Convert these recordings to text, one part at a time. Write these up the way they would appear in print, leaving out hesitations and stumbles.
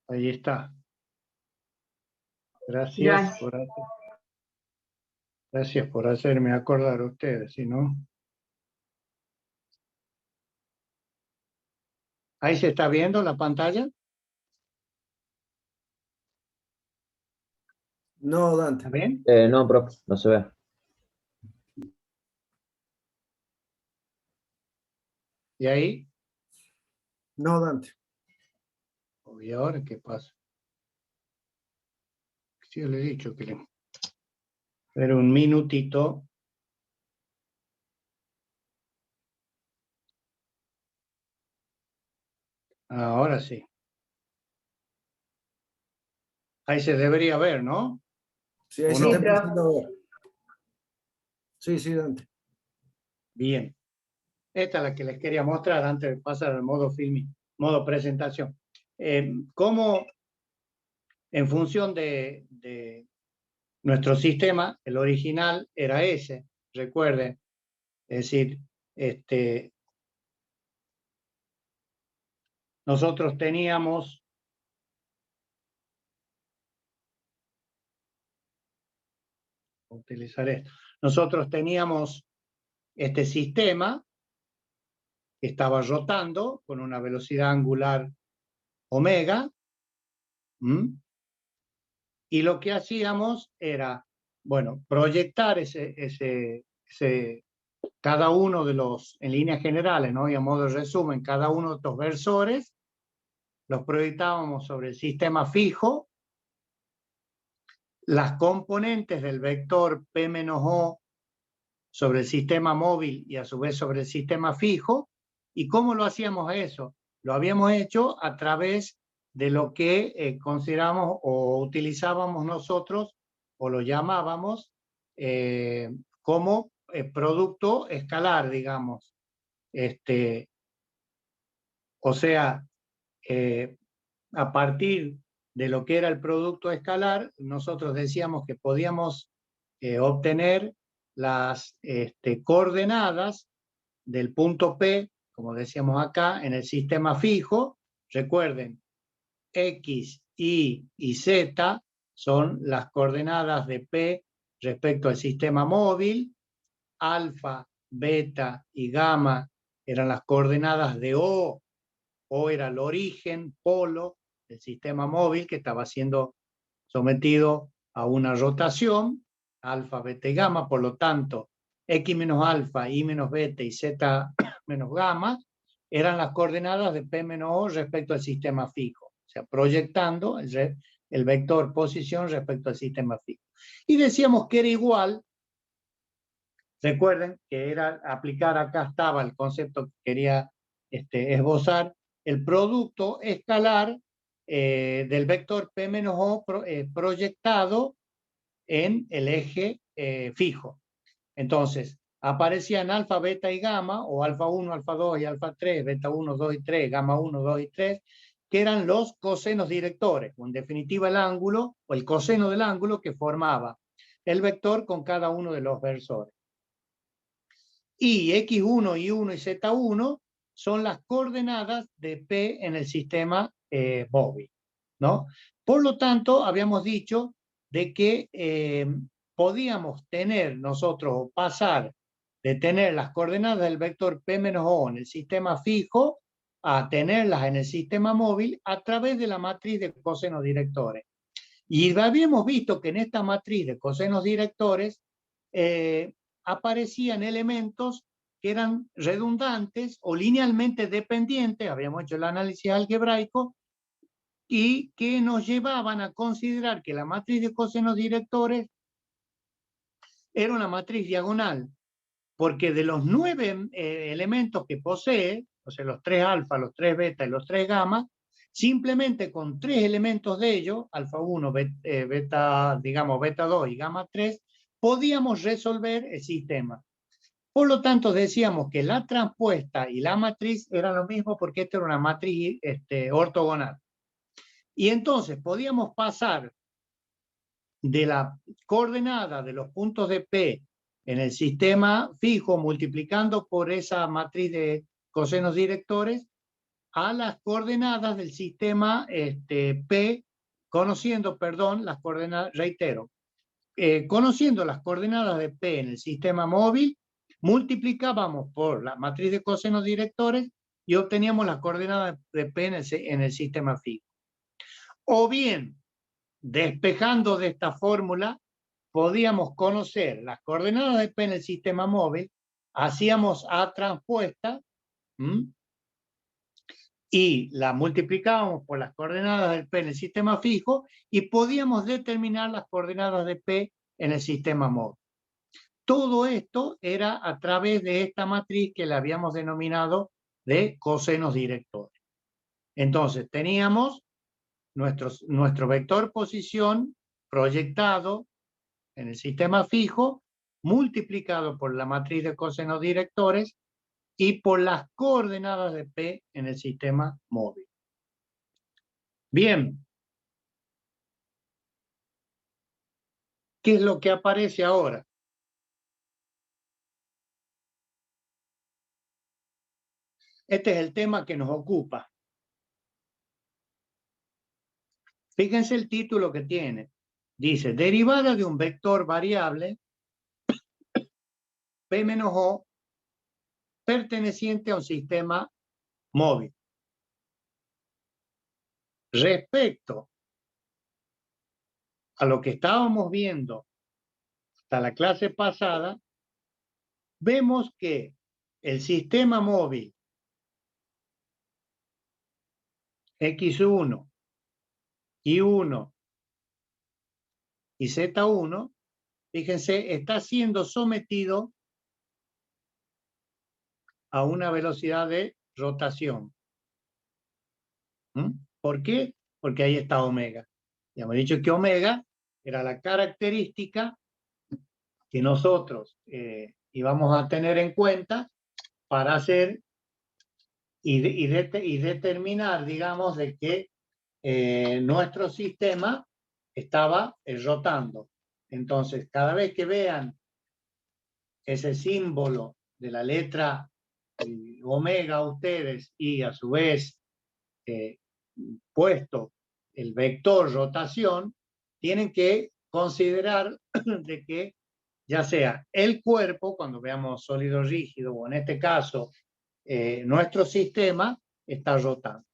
Ahí está. Gracias. Gracias por hacerme acordar a ustedes, si no. ¿Ahí se está viendo la pantalla? No, Dante. ¿Está bien? No, profe, no se ve. ¿Y ahí? No, Dante. ¿Y ahora qué pasa? Sí, yo le he dicho que le... Pero un minutito. Ahora sí. Ahí se debería ver, ¿no? Sí, ahí ¿O se no? está empezando a ver. Sí, sí, Dante. Bien. Esta es la que les quería mostrar antes de pasar al modo filming, modo presentación. Cómo en función de nuestro sistema, el original era ese, recuerden. Es decir, nosotros teníamos utilizar esto. Nosotros teníamos este sistema que estaba rotando con una velocidad angular omega, y lo que hacíamos era, bueno, proyectar cada uno de los, en líneas generales, ¿no? Y a modo de resumen, cada uno de estos versores los proyectábamos sobre el sistema fijo. Las componentes del vector P-O sobre el sistema móvil y a su vez sobre el sistema fijo. ¿Y cómo lo hacíamos eso? Lo habíamos hecho a través de lo que consideramos o utilizábamos nosotros o lo llamábamos como producto escalar, digamos. O sea, a partir de lo que era el producto escalar, nosotros decíamos que podíamos obtener las coordenadas del punto P, como decíamos acá, en el sistema fijo. Recuerden, X, Y y Z son las coordenadas de P respecto al sistema móvil. Alfa, beta y gamma eran las coordenadas de O. O era el origen, polo del sistema móvil que estaba siendo sometido a una rotación, alfa, beta y gamma. Por lo tanto, X menos alfa, Y menos beta y Z menos gamma eran las coordenadas de P menos O respecto al sistema fijo, o sea, proyectando el vector posición respecto al sistema fijo. Y decíamos que era igual, recuerden que era aplicar, acá estaba el concepto que quería esbozar, el producto escalar del vector P menos O proyectado en el eje fijo. Entonces, aparecían alfa, beta y gamma, o alfa 1, alfa 2 y alfa 3, beta 1, 2 y 3, gamma 1, 2 y 3, que eran los cosenos directores, o en definitiva el ángulo, o el coseno del ángulo que formaba el vector con cada uno de los versores. Y X1, Y1 y Z1 son las coordenadas de P en el sistema móvil, ¿no? Por lo tanto, habíamos dicho de que podíamos tener nosotros, pasar de tener las coordenadas del vector P menos O en el sistema fijo a tenerlas en el sistema móvil a través de la matriz de cosenos directores. Y habíamos visto que en esta matriz de cosenos directores aparecían elementos que eran redundantes o linealmente dependientes, habíamos hecho el análisis algebraico, y que nos llevaban a considerar que la matriz de cosenos directores era una matriz diagonal, porque de los 9 elementos que posee, o sea, los 3 alfa, los 3 beta y los 3 gamma, simplemente con 3 elementos de ellos, alfa 1, beta, digamos, beta 2 y gamma 3, podíamos resolver el sistema. Por lo tanto, decíamos que la transpuesta y la matriz eran lo mismo porque esta era una matriz ortogonal. Y entonces podíamos pasar de la coordenada de los puntos de P en el sistema fijo multiplicando por esa matriz de cosenos directores a las coordenadas del sistema P, conociendo, perdón, las coordenadas, reitero, conociendo las coordenadas de P en el sistema móvil, multiplicábamos por la matriz de cosenos directores y obteníamos las coordenadas de P en el sistema fijo. O bien, despejando de esta fórmula, podíamos conocer las coordenadas de P en el sistema móvil, hacíamos A transpuesta, y la multiplicábamos por las coordenadas del P en el sistema fijo y podíamos determinar las coordenadas de P en el sistema móvil. Todo esto era a través de esta matriz que la habíamos denominado de cosenos directores. Entonces teníamos nuestro vector posición proyectado en el sistema fijo, multiplicado por la matriz de cosenos directores y por las coordenadas de P en el sistema móvil. Bien. ¿Qué es lo que aparece ahora? Este es el tema que nos ocupa. Fíjense el título que tiene. Dice, derivada de un vector variable P menos O perteneciente a un sistema móvil. Respecto a lo que estábamos viendo hasta la clase pasada, vemos que el sistema móvil X1, Y1 y Z1, fíjense, está siendo sometido a una velocidad de rotación. ¿Por qué? Porque ahí está omega. Ya hemos dicho que omega era la característica que nosotros íbamos a tener en cuenta para hacer y determinar, digamos, de que nuestro sistema estaba rotando. Entonces, cada vez que vean ese símbolo de la letra omega ustedes y a su vez puesto el vector rotación, tienen que considerar de que ya sea el cuerpo, cuando veamos sólido rígido, o en este caso nuestro sistema está rotando.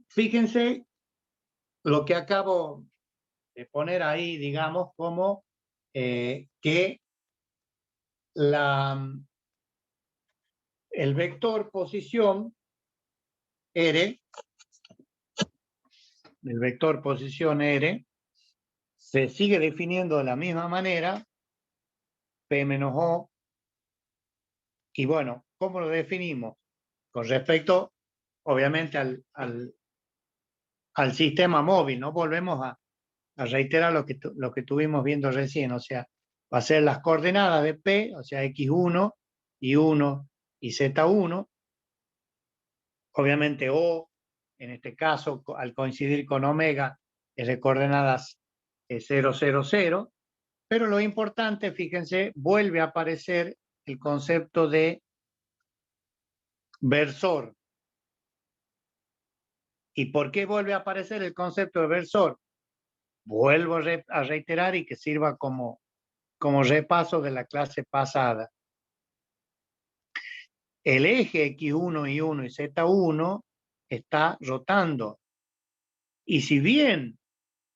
Fíjense lo que acabo de poner ahí, digamos, como que el vector posición R, el vector posición R, se sigue definiendo de la misma manera, P menos O, y bueno, ¿cómo lo definimos? Con respecto, obviamente, al sistema móvil, ¿no? Volvemos a reiterar lo que tuvimos viendo recién, o sea, va a ser las coordenadas de P, o sea, X1, Y1 y Z1, obviamente O, en este caso, al coincidir con omega, es de coordenadas 0, 0, 0, pero lo importante, fíjense, vuelve a aparecer el concepto de versor. ¿Y por qué vuelve a aparecer el concepto de versor? Vuelvo a reiterar y que sirva como repaso de la clase pasada. El eje X1, Y1 y Z1 está rotando. Y si bien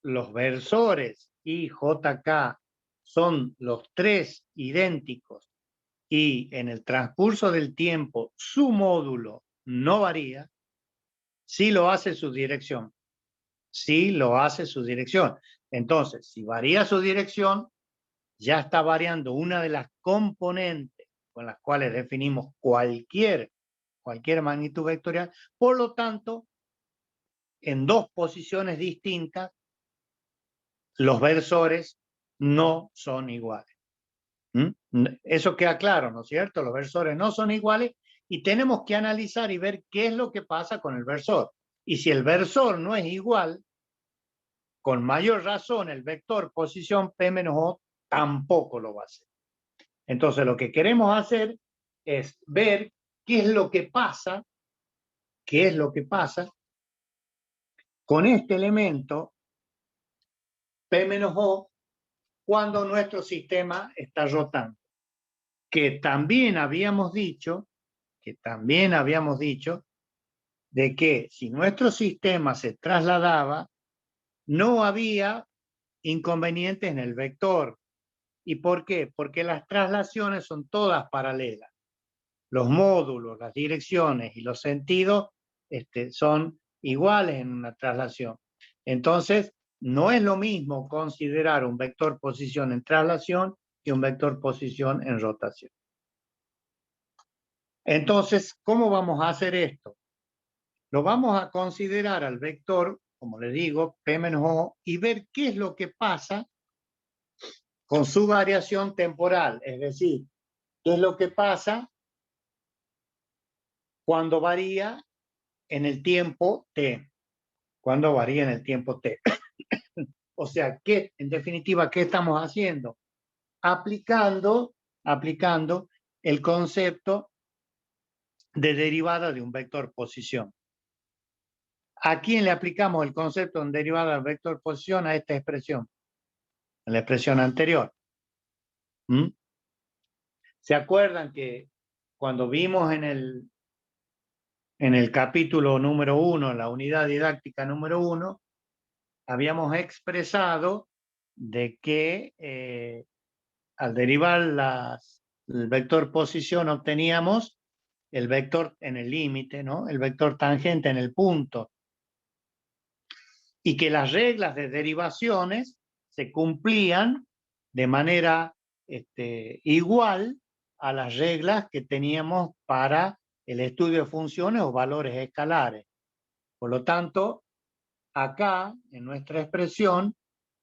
los versores Y, J, K son los tres idénticos y en el transcurso del tiempo su módulo no varía, sí lo hace su dirección. Sí lo hace su dirección. Entonces, si varía su dirección, ya está variando una de las componentes con las cuales definimos cualquier magnitud vectorial. Por lo tanto, en dos posiciones distintas, los versores no son iguales. Eso queda claro, ¿no es cierto? Los versores no son iguales y tenemos que analizar y ver qué es lo que pasa con el versor. Y si el versor no es igual, con mayor razón el vector posición P menos O tampoco lo va a hacer. Entonces lo que queremos hacer es ver qué es lo que pasa, qué es lo que pasa con este elemento P menos O cuando nuestro sistema está rotando. Que también habíamos dicho de que si nuestro sistema se trasladaba, no había inconvenientes en el vector. ¿Y por qué? Porque las traslaciones son todas paralelas. Los módulos, las direcciones y los sentidos son iguales en una traslación. Entonces, no es lo mismo considerar un vector posición en traslación que un vector posición en rotación. Entonces, ¿cómo vamos a hacer esto? Lo vamos a considerar al vector, como le digo, P menos O, y ver qué es lo que pasa con su variación temporal. Es decir, qué es lo que pasa cuando varía en el tiempo T. Cuando varía en el tiempo T. O sea, ¿qué, en definitiva, qué estamos haciendo? Aplicando el concepto de derivada de un vector posición. ¿A quién le aplicamos el concepto de derivada del vector posición? A esta expresión, a la expresión anterior. ¿Mm? ¿Se acuerdan que cuando vimos en el capítulo número 1, la unidad didáctica número 1, habíamos expresado de que al derivar el vector posición obteníamos el vector en el límite, ¿no? El vector tangente en el punto. Y que las reglas de derivaciones se cumplían de manera igual a las reglas que teníamos para el estudio de funciones o valores escalares. Por lo tanto, acá, en nuestra expresión,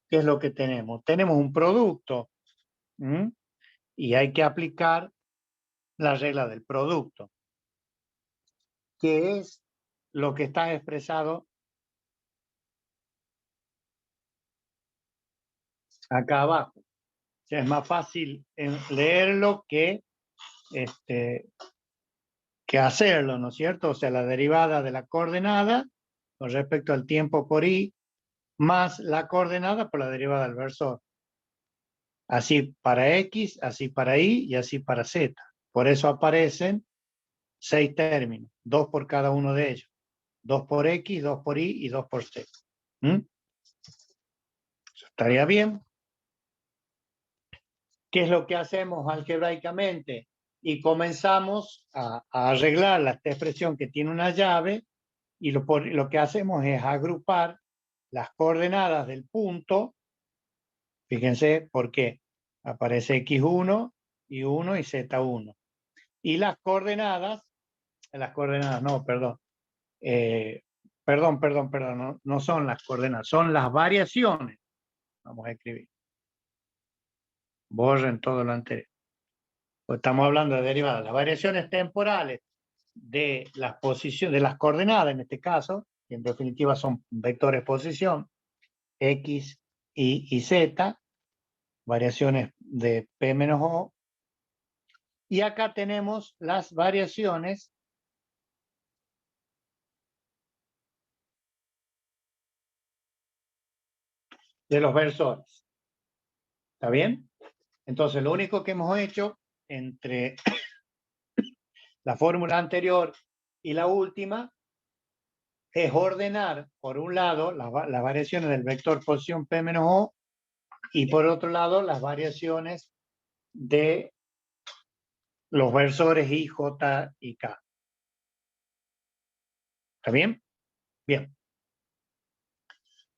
¿qué es lo que tenemos? Tenemos un producto, ¿m? Y hay que aplicar la regla del producto, que es lo que está expresado acá abajo. O sea, es más fácil leerlo que hacerlo, ¿no es cierto? O sea, la derivada de la coordenada con respecto al tiempo por i más la coordenada por la derivada del versor. Así para x, así para y y así para z. Por eso aparecen 6 términos, 2 por cada uno de ellos. 2 por x, 2 por y y 2 por z. ¿Mm? Eso estaría bien. ¿Qué es lo que hacemos algebraicamente? Y comenzamos a arreglar esta expresión que tiene una llave y lo que hacemos es agrupar las coordenadas del punto. Fíjense por qué aparece x1, y1 y z1. Y las coordenadas, no, perdón. Perdón, no son las coordenadas, son las variaciones. Vamos a escribir. Borren todo lo anterior. Pues estamos hablando de derivadas. Las variaciones temporales de las posiciones, de las coordenadas en este caso, que en definitiva son vectores posición, x, y z, variaciones de P menos O. Y acá tenemos las variaciones de los versores. ¿Está bien? Entonces, lo único que hemos hecho entre la fórmula anterior y la última es ordenar, por un lado, las variaciones del vector posición P menos O y por otro lado, las variaciones de los versores I, J y K. ¿Está bien? Bien.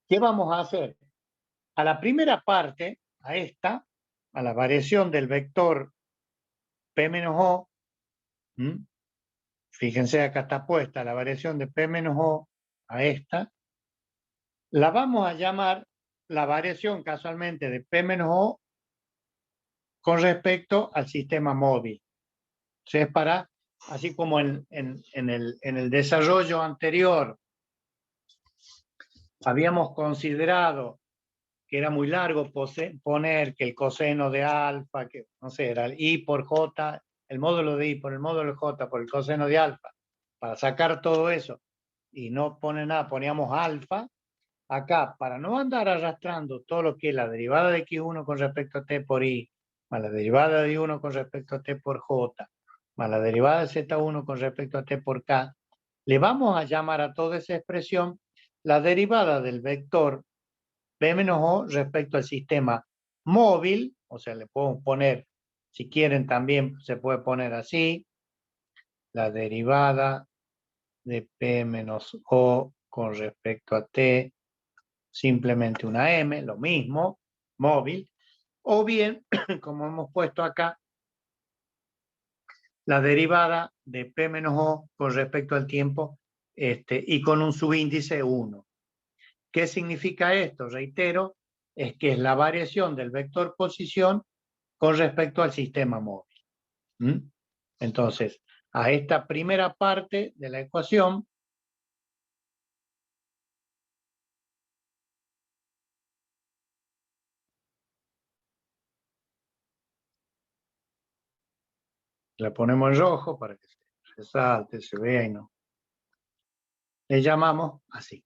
¿Qué vamos a hacer? A la primera parte, a la variación del vector P menos O, fíjense acá está puesta la variación de P menos O a esta, la vamos a llamar la variación casualmente de P menos O con respecto al sistema móvil. O sea, es para, así como en el desarrollo anterior habíamos considerado que era muy largo poner que el coseno de alfa, que no sé, era el I por J el módulo de I por el módulo de J por el coseno de alfa, para sacar todo eso, y no pone nada, poníamos alfa, acá, para no andar arrastrando todo lo que es la derivada de X1 con respecto a T por I, más la derivada de I1 con respecto a T por J, más la derivada de Z1 con respecto a T por K, le vamos a llamar a toda esa expresión la derivada del vector P menos O respecto al sistema móvil, o sea, le podemos poner, si quieren también se puede poner así, la derivada de P menos O con respecto a T, simplemente una M, lo mismo, móvil, o bien, como hemos puesto acá, la derivada de P menos O con respecto al tiempo y con un subíndice 1. ¿Qué significa esto? Reitero, es que es la variación del vector posición con respecto al sistema móvil. ¿Mm? Entonces, a esta primera parte de la ecuación, la ponemos en rojo para que se resalte, se vea y no. Le llamamos así.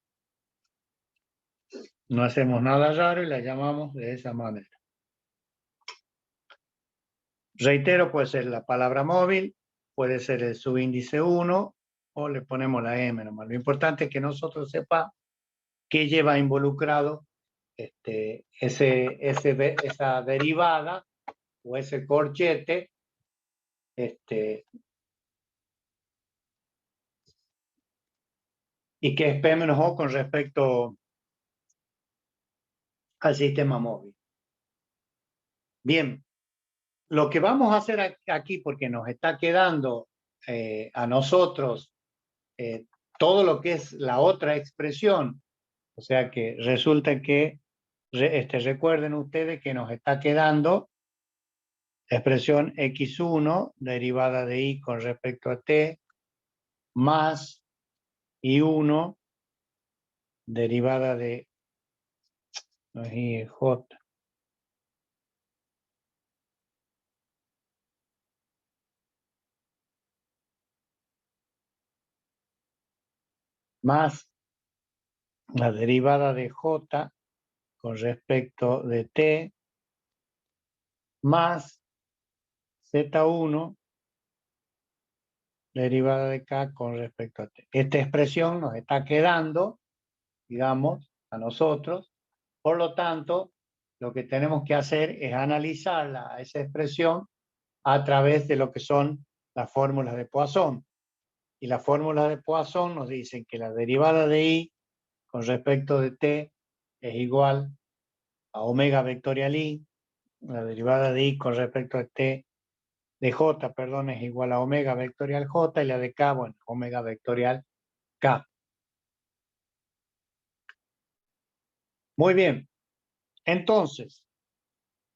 No hacemos nada raro y la llamamos de esa manera. Reitero, puede ser la palabra móvil, puede ser el subíndice 1 o le ponemos la M nomás. Lo importante es que nosotros sepamos qué lleva involucrado esa derivada o ese corchete y que es P menos O con respecto al sistema móvil. Bien, lo que vamos a hacer aquí, porque nos está quedando a nosotros todo lo que es la otra expresión, o sea que resulta que recuerden ustedes que nos está quedando la expresión X1 derivada de I con respecto a T más I1 derivada de no es I, es J. Más la derivada de J con respecto de T más Z1 derivada de K con respecto a T. Esta expresión nos está quedando, digamos, a nosotros. Por lo tanto, lo que tenemos que hacer es analizarla a esa expresión a través de lo que son las fórmulas de Poisson. Y las fórmulas de Poisson nos dicen que la derivada de I con respecto de T es igual a omega vectorial I, la derivada de I con respecto a T de J, perdón, es igual a omega vectorial J y la de K, bueno, omega vectorial K. Muy bien. Entonces,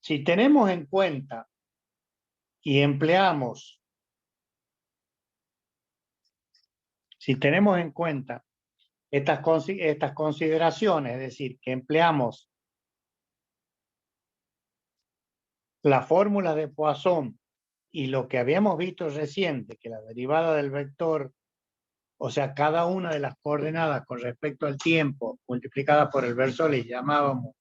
si tenemos en cuenta y empleamos, si tenemos en cuenta estas consideraciones, es decir, que empleamos la fórmula de Poisson y lo que habíamos visto reciente, que la derivada del vector, o sea, cada una de las coordenadas con respecto al tiempo multiplicada por el versor, le llamábamos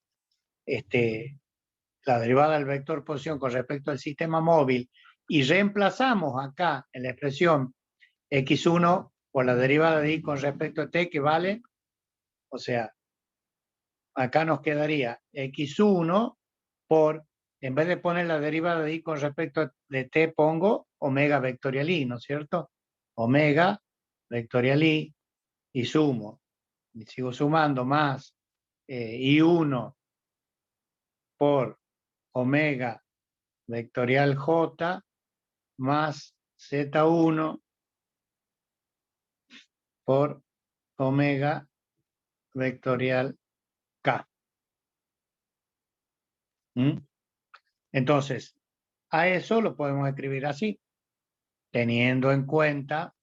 la derivada del vector posición con respecto al sistema móvil, y reemplazamos acá en la expresión x1 por la derivada de I con respecto a t, que vale, o sea, acá nos quedaría x1 por, en vez de poner la derivada de I con respecto de t, pongo omega vectorial I, ¿no es cierto? Omega vectorial I, y sumo, y sigo sumando más I1 por omega vectorial J más Z1 por omega vectorial K. ¿Mm? Entonces, a eso lo podemos escribir así, teniendo en cuenta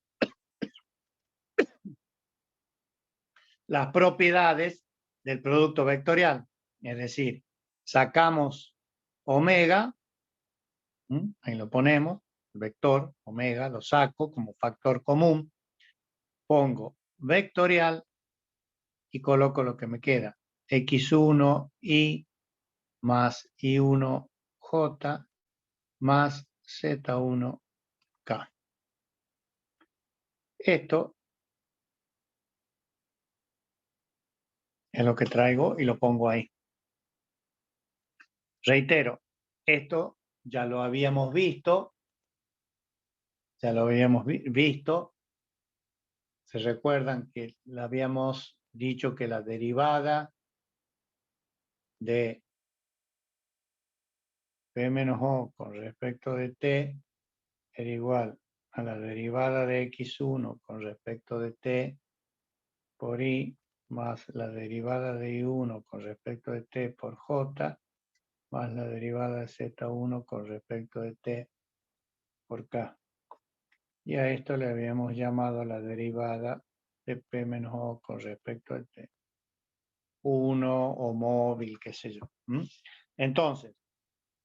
las propiedades del producto vectorial. Es decir, sacamos omega, ahí lo ponemos, vector, omega, lo saco como factor común, pongo vectorial y coloco lo que me queda. X1y más Y1J más Z1K. Esto es lo que traigo y lo pongo ahí. Reitero, esto ya lo habíamos visto. Ya lo habíamos visto. Se recuerdan que le habíamos dicho que la derivada de P menos O con respecto de T era igual a la derivada de X1 con respecto de T por I más la derivada de I1 con respecto de T por J más la derivada de Z1 con respecto de T por K. Y a esto le habíamos llamado la derivada de P menos O con respecto a T. 1 o móvil, qué sé yo. Entonces,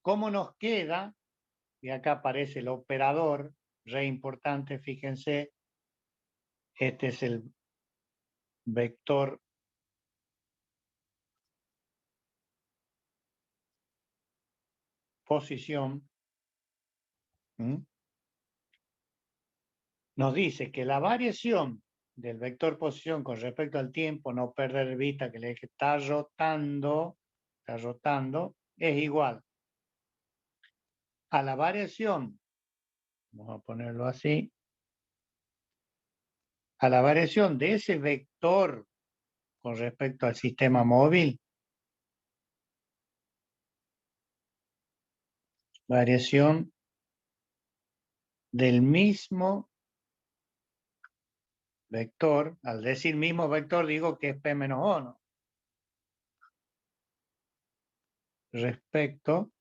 ¿cómo nos queda? Y acá aparece el operador, re importante, fíjense, este es el vector posición. Nos dice que la variación del vector posición con respecto al tiempo, no perder de vista que el eje está rotando, es igual a la variación, vamos a ponerlo así, a la variación de ese vector con respecto al sistema móvil, variación del mismo vector. Al decir mismo vector digo que es P menos O, ¿no? Respecto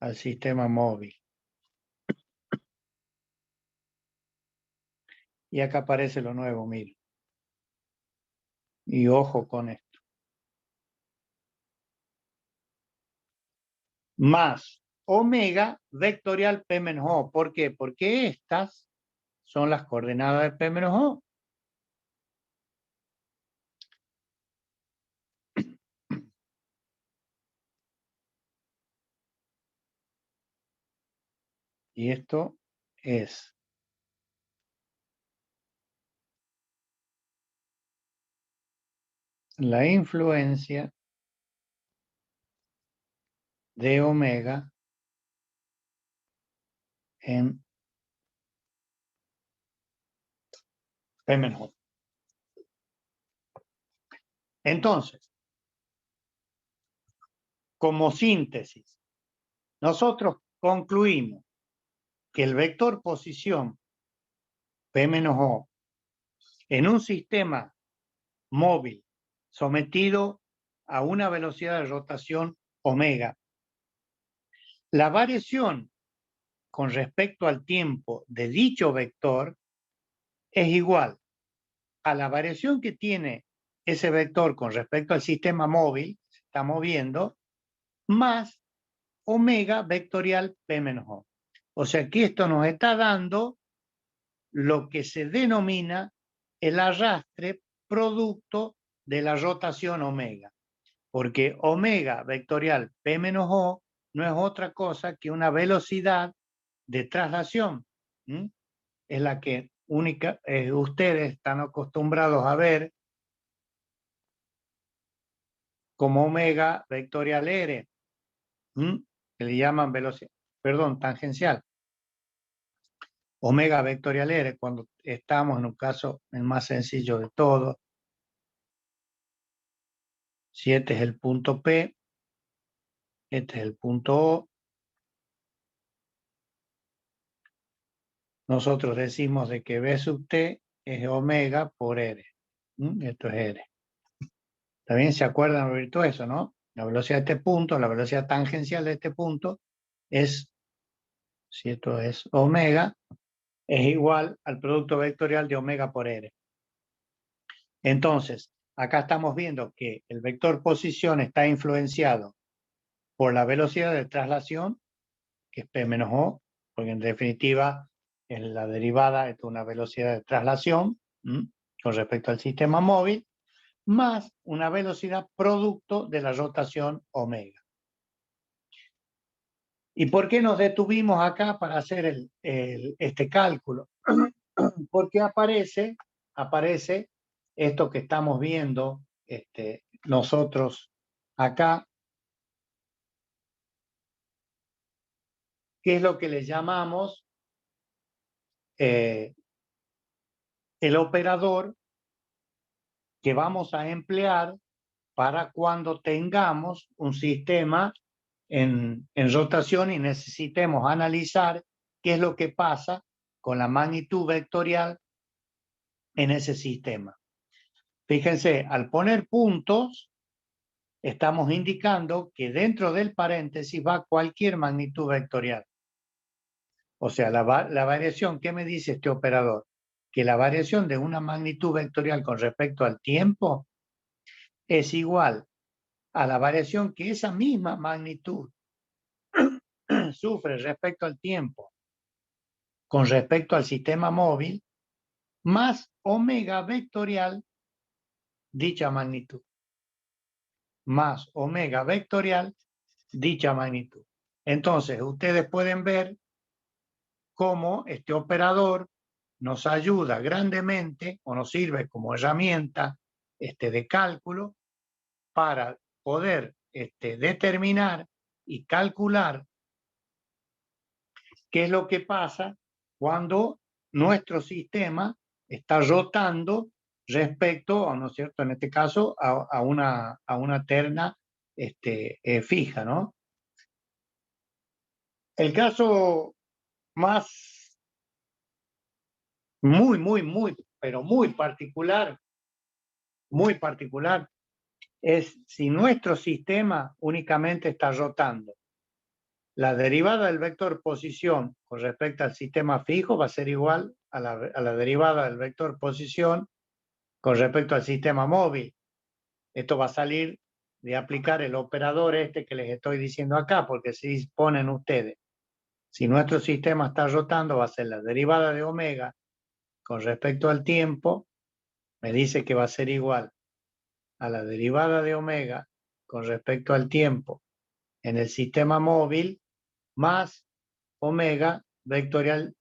al sistema móvil. Y acá aparece lo nuevo, mire. Y ojo con esto. Más omega vectorial P menos O. ¿Por qué? Porque estas son las coordenadas de P menos O. Y esto es la influencia de omega en P menos O. Entonces, como síntesis, nosotros concluimos que el vector posición P menos O en un sistema móvil sometido a una velocidad de rotación omega, la variación con respecto al tiempo de dicho vector es igual a la variación que tiene ese vector con respecto al sistema móvil, se está moviendo, más omega vectorial P menos O. O sea que esto nos está dando lo que se denomina el arrastre producto de la rotación omega. Porque omega vectorial P menos O no es otra cosa que una velocidad de traslación. Es la que ustedes están acostumbrados a ver como omega vectorial R, que le llaman velocidad, perdón, tangencial. Omega vectorial R, cuando estamos en un caso el más sencillo de todo, si este es el punto P, este es el punto O, nosotros decimos de que B sub T es omega por R. Esto es R. ¿También se acuerdan de todo eso, no? La velocidad de este punto, la velocidad tangencial de este punto es, si esto es omega, es igual al producto vectorial de omega por R. Entonces, acá estamos viendo que el vector posición está influenciado por la velocidad de traslación, que es P menos O, porque en definitiva en la derivada es una velocidad de traslación con respecto al sistema móvil, más una velocidad producto de la rotación omega. ¿Y por qué nos detuvimos acá para hacer este cálculo? Porque aparece esto que estamos viendo nosotros acá, que es lo que le llamamos el operador que vamos a emplear para cuando tengamos un sistema en rotación y necesitemos analizar qué es lo que pasa con la magnitud vectorial en ese sistema. Fíjense, al poner puntos, estamos indicando que dentro del paréntesis va cualquier magnitud vectorial. O sea, la variación, ¿qué me dice este operador? Que la variación de una magnitud vectorial con respecto al tiempo es igual a la variación que esa misma magnitud sufre respecto al tiempo con respecto al sistema móvil, más omega vectorial dicha magnitud. Más omega vectorial dicha magnitud. Entonces, ustedes pueden ver cómo este operador nos ayuda grandemente o nos sirve como herramienta de cálculo para poder determinar y calcular qué es lo que pasa cuando nuestro sistema está rotando respecto, ¿no es cierto?, en este caso, a una terna fija, ¿no? El caso más pero muy particular, es si nuestro sistema únicamente está rotando. La derivada del vector posición con respecto al sistema fijo va a ser igual a la derivada del vector posición con respecto al sistema móvil. Esto va a salir de aplicar el operador que les estoy diciendo acá, porque si ponen ustedes, si nuestro sistema está rotando, va a ser la derivada de omega con respecto al tiempo, me dice que va a ser igual a la derivada de omega con respecto al tiempo en el sistema móvil más omega vectorial,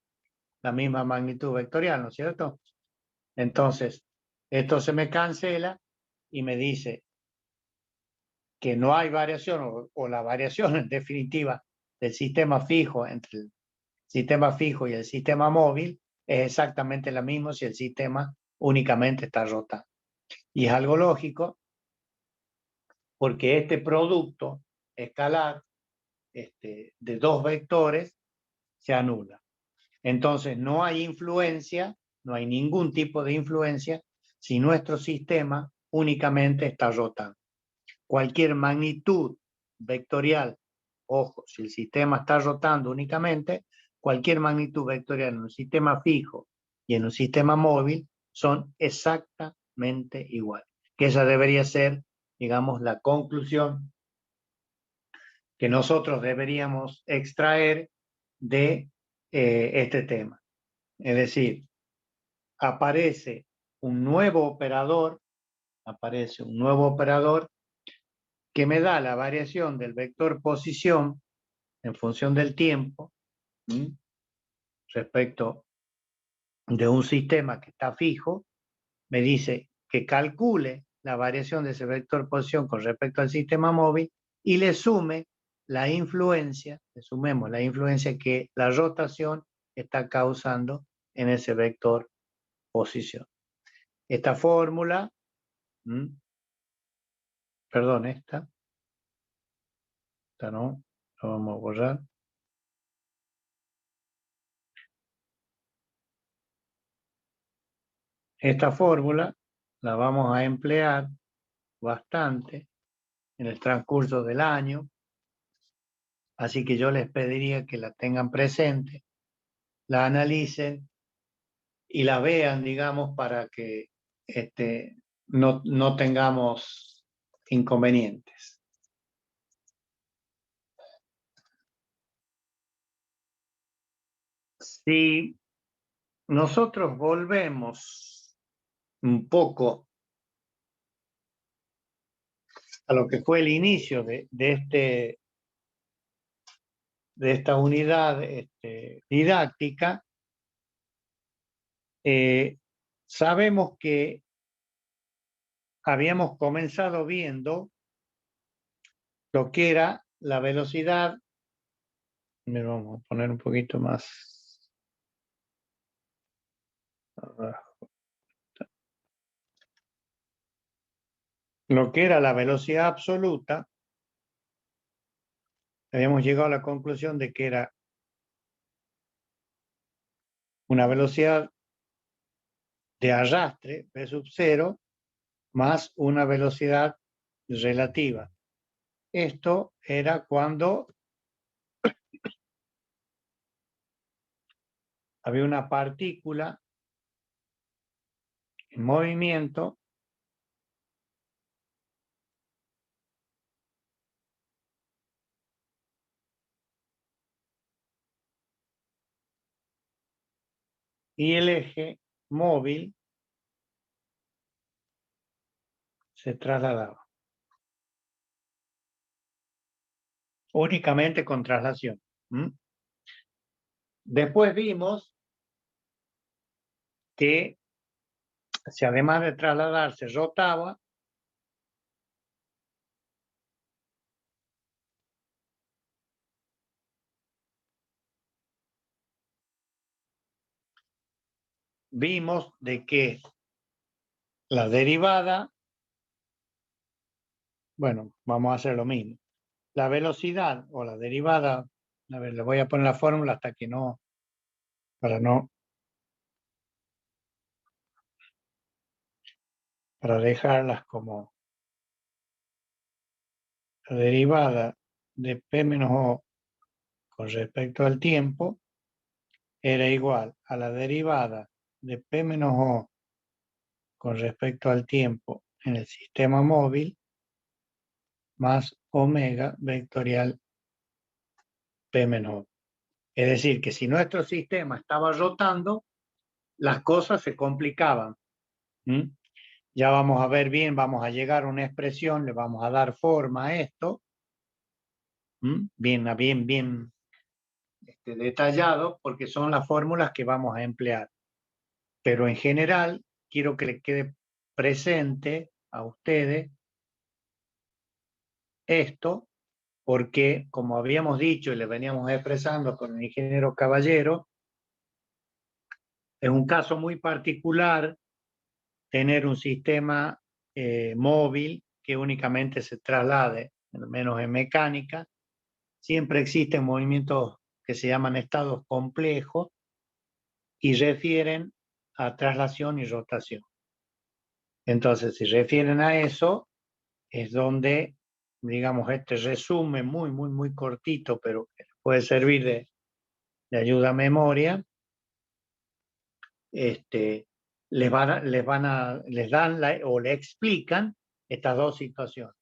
la misma magnitud vectorial, ¿no es cierto? Entonces, esto se me cancela y me dice que no hay variación o la variación en definitiva del sistema fijo entre el sistema fijo y el sistema móvil es exactamente la misma si el sistema únicamente está rotando. Y es algo lógico porque este producto escalar de dos vectores se anula. Entonces no hay influencia, no hay ningún tipo de influencia si nuestro sistema únicamente está rotando. Cualquier magnitud vectorial, ojo, si el sistema está rotando únicamente, cualquier magnitud vectorial en un sistema fijo y en un sistema móvil son exactamente iguales. Que esa debería ser, digamos, la conclusión que nosotros deberíamos extraer de este tema. Es decir, aparece un nuevo operador que me da la variación del vector posición en función del tiempo respecto de un sistema que está fijo, me dice que calcule la variación de ese vector posición con respecto al sistema móvil y le sume la influencia, le sumemos la influencia que la rotación está causando en ese vector posición. Esta fórmula, perdón, esta no, lo vamos a borrar. Esta fórmula la vamos a emplear bastante en el transcurso del año, así que yo les pediría que la tengan presente, la analicen y la vean, digamos, para que no tengamos inconvenientes. Si nosotros volvemos un poco a lo que fue el inicio de esta unidad didáctica, sabemos que habíamos comenzado viendo lo que era la velocidad. Vamos a poner un poquito más abajo. Lo que era la velocidad absoluta, habíamos llegado a la conclusión de que era una velocidad de arrastre, V sub 0, más una velocidad relativa. Esto era cuando había una partícula en movimiento y el eje móvil se trasladaba. Únicamente con traslación. Después vimos que si además de trasladarse rotaba, vimos de que la derivada, bueno, vamos a hacer lo mismo. La velocidad o la derivada, a ver, le voy a poner la fórmula hasta que no, para dejarlas como la derivada de P menos O con respecto al tiempo era igual a la derivada de P menos O con respecto al tiempo en el sistema móvil más omega vectorial P menos O. Es decir, que si nuestro sistema estaba rotando, las cosas se complicaban. Ya vamos a ver bien, vamos a llegar a una expresión, le vamos a dar forma a esto, bien detallado, porque son las fórmulas que vamos a emplear. Pero en general, quiero que le quede presente a ustedes esto, porque como habíamos dicho y le veníamos expresando con el ingeniero Caballero, es un caso muy particular tener un sistema móvil que únicamente se traslade, al menos en mecánica. Siempre existen movimientos que se llaman estados complejos y refieren a traslación y rotación. Entonces, si refieren a eso, es donde, digamos, este resumen muy cortito, pero que puede servir de ayuda a memoria, les dan o le explican estas dos situaciones.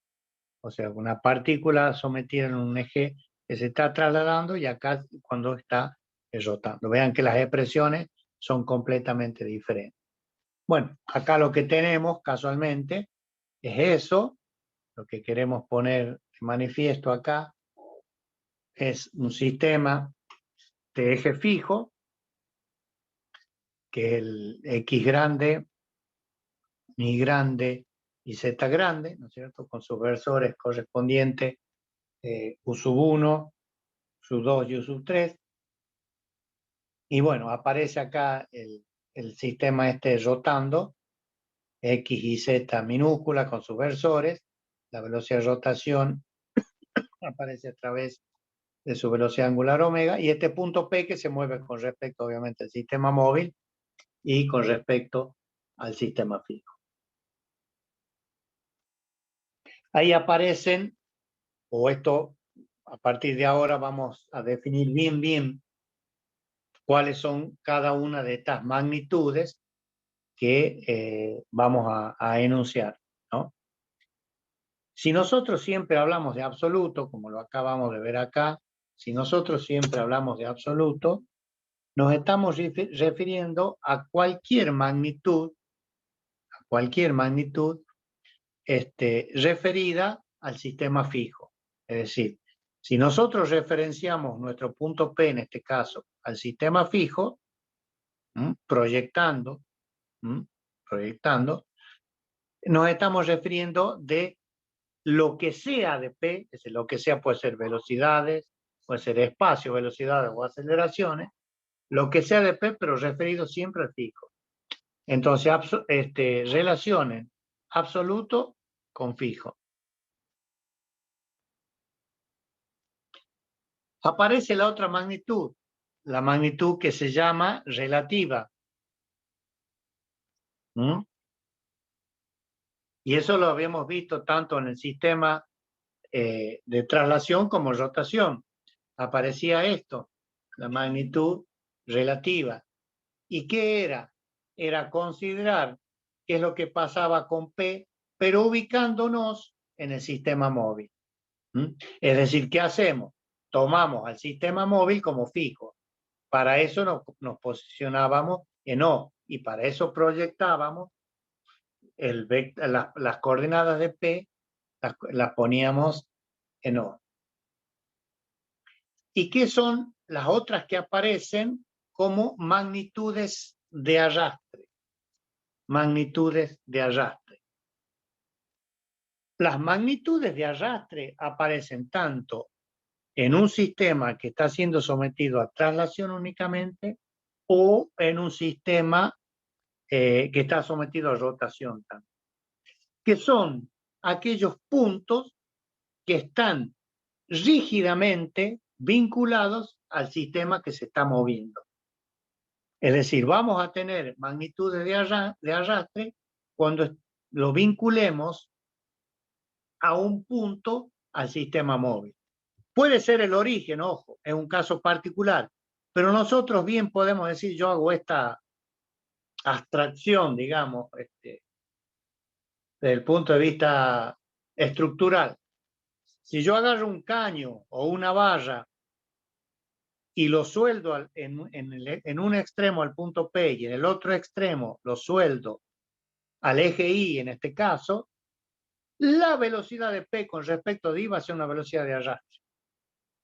O sea, una partícula sometida en un eje que se está trasladando y acá cuando está rotando. Vean que las expresiones son completamente diferentes. Bueno, acá lo que tenemos casualmente es eso. Lo que queremos poner de manifiesto acá es un sistema de eje fijo, que es el X grande, Y grande y Z grande, ¿no es cierto? Con sus versores correspondientes U sub 1, sub 2 y U sub 3. Y bueno, aparece acá el sistema rotando, X y Z minúscula con sus versores. La velocidad de rotación aparece a través de su velocidad angular omega, y este punto P que se mueve con respecto, obviamente, al sistema móvil y con respecto al sistema fijo. Ahí aparecen, o esto, a partir de ahora vamos a definir bien cuáles son cada una de estas magnitudes que vamos a enunciar, ¿no? Si nosotros siempre hablamos de absoluto, como lo acabamos de ver acá, si nosotros siempre hablamos de absoluto, nos estamos refiriendo a cualquier magnitud referida al sistema fijo. Es decir, si nosotros referenciamos nuestro punto P, en este caso, al sistema fijo, proyectando, nos estamos refiriendo de lo que sea de P, es decir, lo que sea puede ser velocidades, puede ser espacio, velocidades o aceleraciones, lo que sea de P, pero referido siempre al fijo. Entonces, relacionen absoluto con fijo. Aparece la otra magnitud, la magnitud que se llama relativa. Y eso lo habíamos visto tanto en el sistema de traslación como rotación. Aparecía esto, la magnitud relativa. ¿Y qué era? Era considerar qué es lo que pasaba con P, pero ubicándonos en el sistema móvil. Es decir, ¿qué hacemos? Tomamos al sistema móvil como fijo. Para eso nos posicionábamos en O y para eso proyectábamos las coordenadas de P, las poníamos en O. ¿Y qué son las otras que aparecen como magnitudes de arrastre? Magnitudes de arrastre. Las magnitudes de arrastre aparecen tanto en un sistema que está siendo sometido a traslación únicamente o en un sistema que está sometido a rotación también, que son aquellos puntos que están rígidamente vinculados al sistema que se está moviendo. Es decir, vamos a tener magnitudes de arrastre cuando lo vinculemos a un punto al sistema móvil. Puede ser el origen, ojo, es un caso particular, pero nosotros bien podemos decir, yo hago esta abstracción, digamos, desde el punto de vista estructural. Si yo agarro un caño o una barra y lo sueldo en un extremo al punto P y en el otro extremo lo sueldo al eje Y, en este caso, la velocidad de P con respecto a D va a ser una velocidad de arrastre.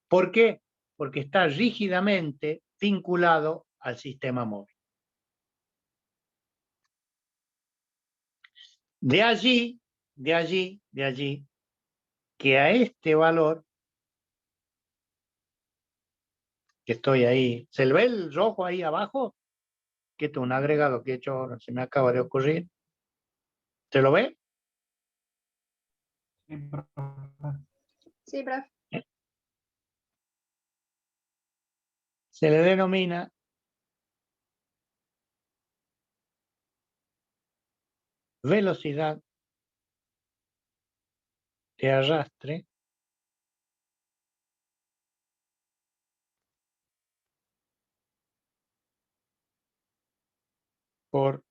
¿Por qué? Porque está rígidamente vinculado al sistema móvil. De allí, que a este valor, que estoy ahí, ¿se le ve el rojo ahí abajo? Que esto es un agregado que he hecho ahora, se me acaba de ocurrir. ¿Se lo ve? Sí, profe. Se le denomina velocidad de arrastre por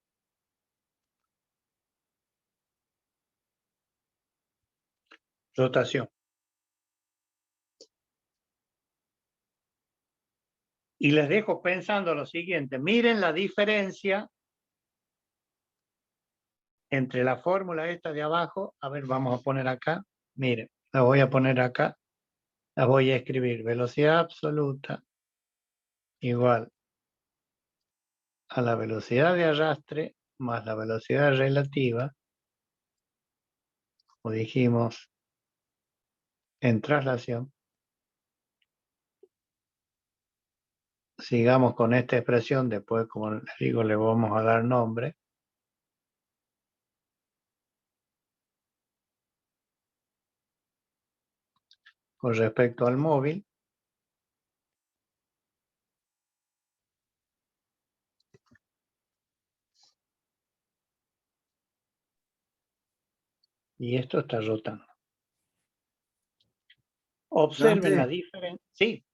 rotación. Y les dejo pensando lo siguiente, miren la diferencia entre la fórmula esta de abajo, a ver, vamos a poner acá, miren, la voy a poner acá, la voy a escribir, velocidad absoluta igual a la velocidad de arrastre más la velocidad relativa, como dijimos, en traslación. Sigamos con esta expresión, después, como les digo, le vamos a dar nombre. Con respecto al móvil. Y esto está rotando. Observen la diferencia. Sí.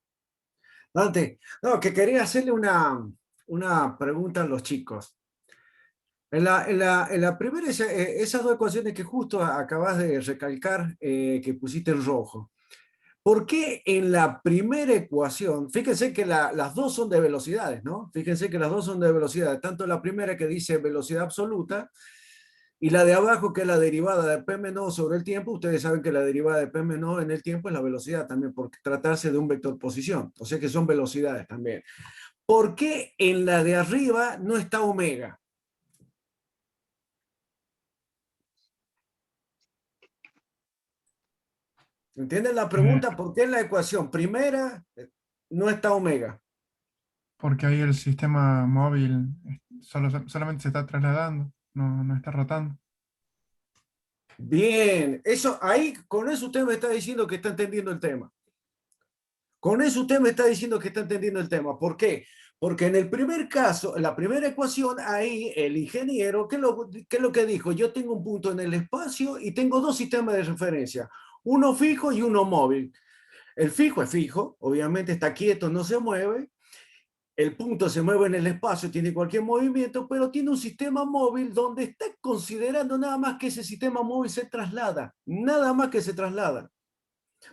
Dante, no, que quería hacerle una pregunta a los chicos. En la primera, esas dos ecuaciones que justo acabas de recalcar, que pusiste en rojo, ¿Por qué en la primera ecuación, fíjense que las dos son de velocidades, ¿no? Fíjense que las dos son de velocidades, tanto la primera que dice velocidad absoluta y la de abajo que es la derivada de P menos O sobre el tiempo. Ustedes saben que la derivada de P menos O en el tiempo es la velocidad también, por tratarse de un vector posición, o sea que son velocidades también. ¿Por qué en la de arriba no está omega? ¿Entienden la pregunta? ¿Por qué en la ecuación primera no está omega? Porque ahí el sistema móvil solamente se está trasladando, no está rotando. Bien, eso ahí, con eso usted me está diciendo que está entendiendo el tema. Con eso usted me está diciendo que está entendiendo el tema. ¿Por qué? Porque en el primer caso, en la primera ecuación, ahí el ingeniero, ¿qué es lo que dijo? Yo tengo un punto en el espacio y tengo dos sistemas de referencia, uno fijo y uno móvil. El fijo es fijo, obviamente está quieto, no se mueve. El punto se mueve en el espacio, tiene cualquier movimiento, pero tiene un sistema móvil donde está considerando nada más que ese sistema móvil se traslada, nada más que se traslada.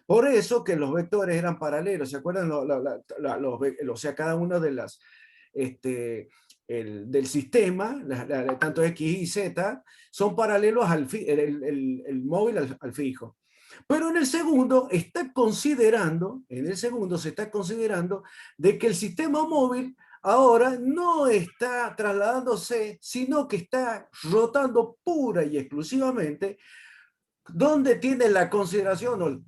Por eso que los vectores eran paralelos, ¿se acuerdan? O sea, cada uno de las, del sistema, tanto X y Z, son paralelos al el móvil al fijo. Pero en el segundo está considerando, en el segundo se está considerando de que el sistema móvil ahora no está trasladándose, sino que está rotando pura y exclusivamente donde tiene la consideración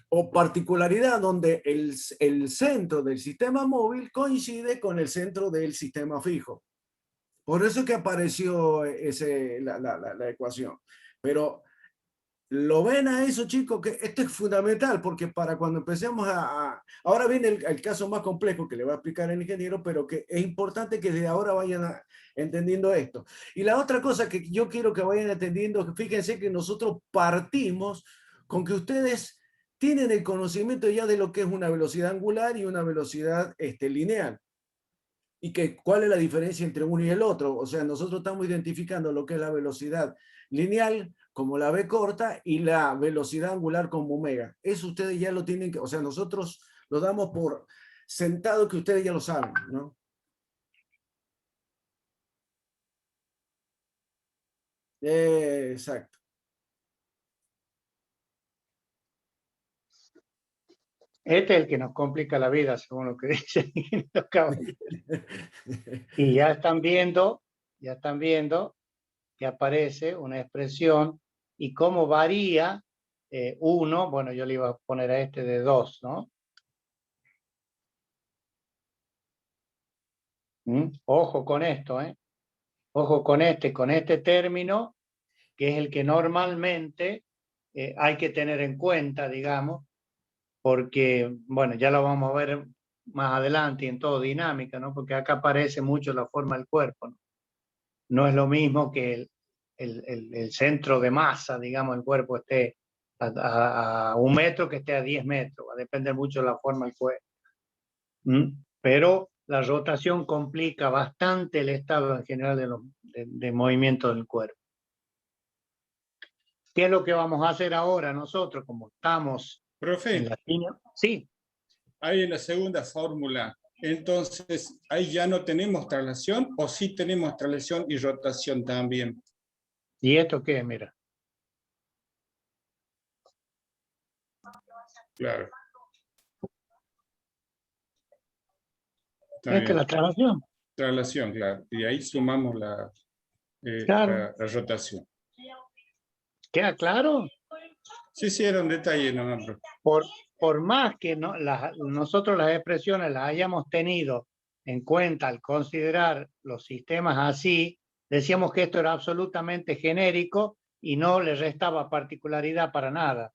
o particularidad donde el centro del sistema móvil coincide con el centro del sistema fijo. Por eso es que apareció la ecuación. Pero lo ven a eso, chicos, que esto es fundamental, porque para cuando empecemos ahora viene el caso más complejo que le va a explicar el ingeniero, pero que es importante que desde ahora vayan entendiendo esto. Y la otra cosa que yo quiero que vayan entendiendo, fíjense que nosotros partimos con que ustedes tienen el conocimiento ya de lo que es una velocidad angular y una velocidad lineal. Y que cuál es la diferencia entre uno y el otro. O sea, nosotros estamos identificando lo que es la velocidad lineal como la v corta y la velocidad angular como omega. Eso ustedes ya lo tienen que, o sea, nosotros lo damos por sentado que ustedes ya lo saben, ¿no? Exacto. Este es el que nos complica la vida, según lo que dicen los caballeros. Y ya están viendo que aparece una expresión y cómo varía uno, bueno, yo le iba a poner a este de 2, ¿no? Ojo con esto, ¿eh? Ojo con este término, que es el que normalmente hay que tener en cuenta, digamos, porque, bueno, ya lo vamos a ver más adelante y en todo dinámica, ¿no? Porque acá aparece mucho la forma del cuerpo, ¿no? No es lo mismo que el centro de masa, digamos, el cuerpo esté a 1 metro que esté a 10 metros, va a depender mucho de la forma del cuerpo. Pero la rotación complica bastante el estado en general de movimiento del cuerpo. ¿Qué es lo que vamos a hacer ahora nosotros, como estamos Profe, en la línea? Sí. ahí en la segunda fórmula, entonces, ¿ahí ya no tenemos traslación o sí tenemos traslación y rotación también? ¿Y esto qué? Mira. Claro. Esta es la traslación. Traslación, claro. Y ahí sumamos Claro. la rotación. ¿Queda claro? Sí, sí, era un detalle, no. Por más que nosotros las expresiones las hayamos tenido en cuenta al considerar los sistemas así, decíamos que esto era absolutamente genérico y no le restaba particularidad para nada.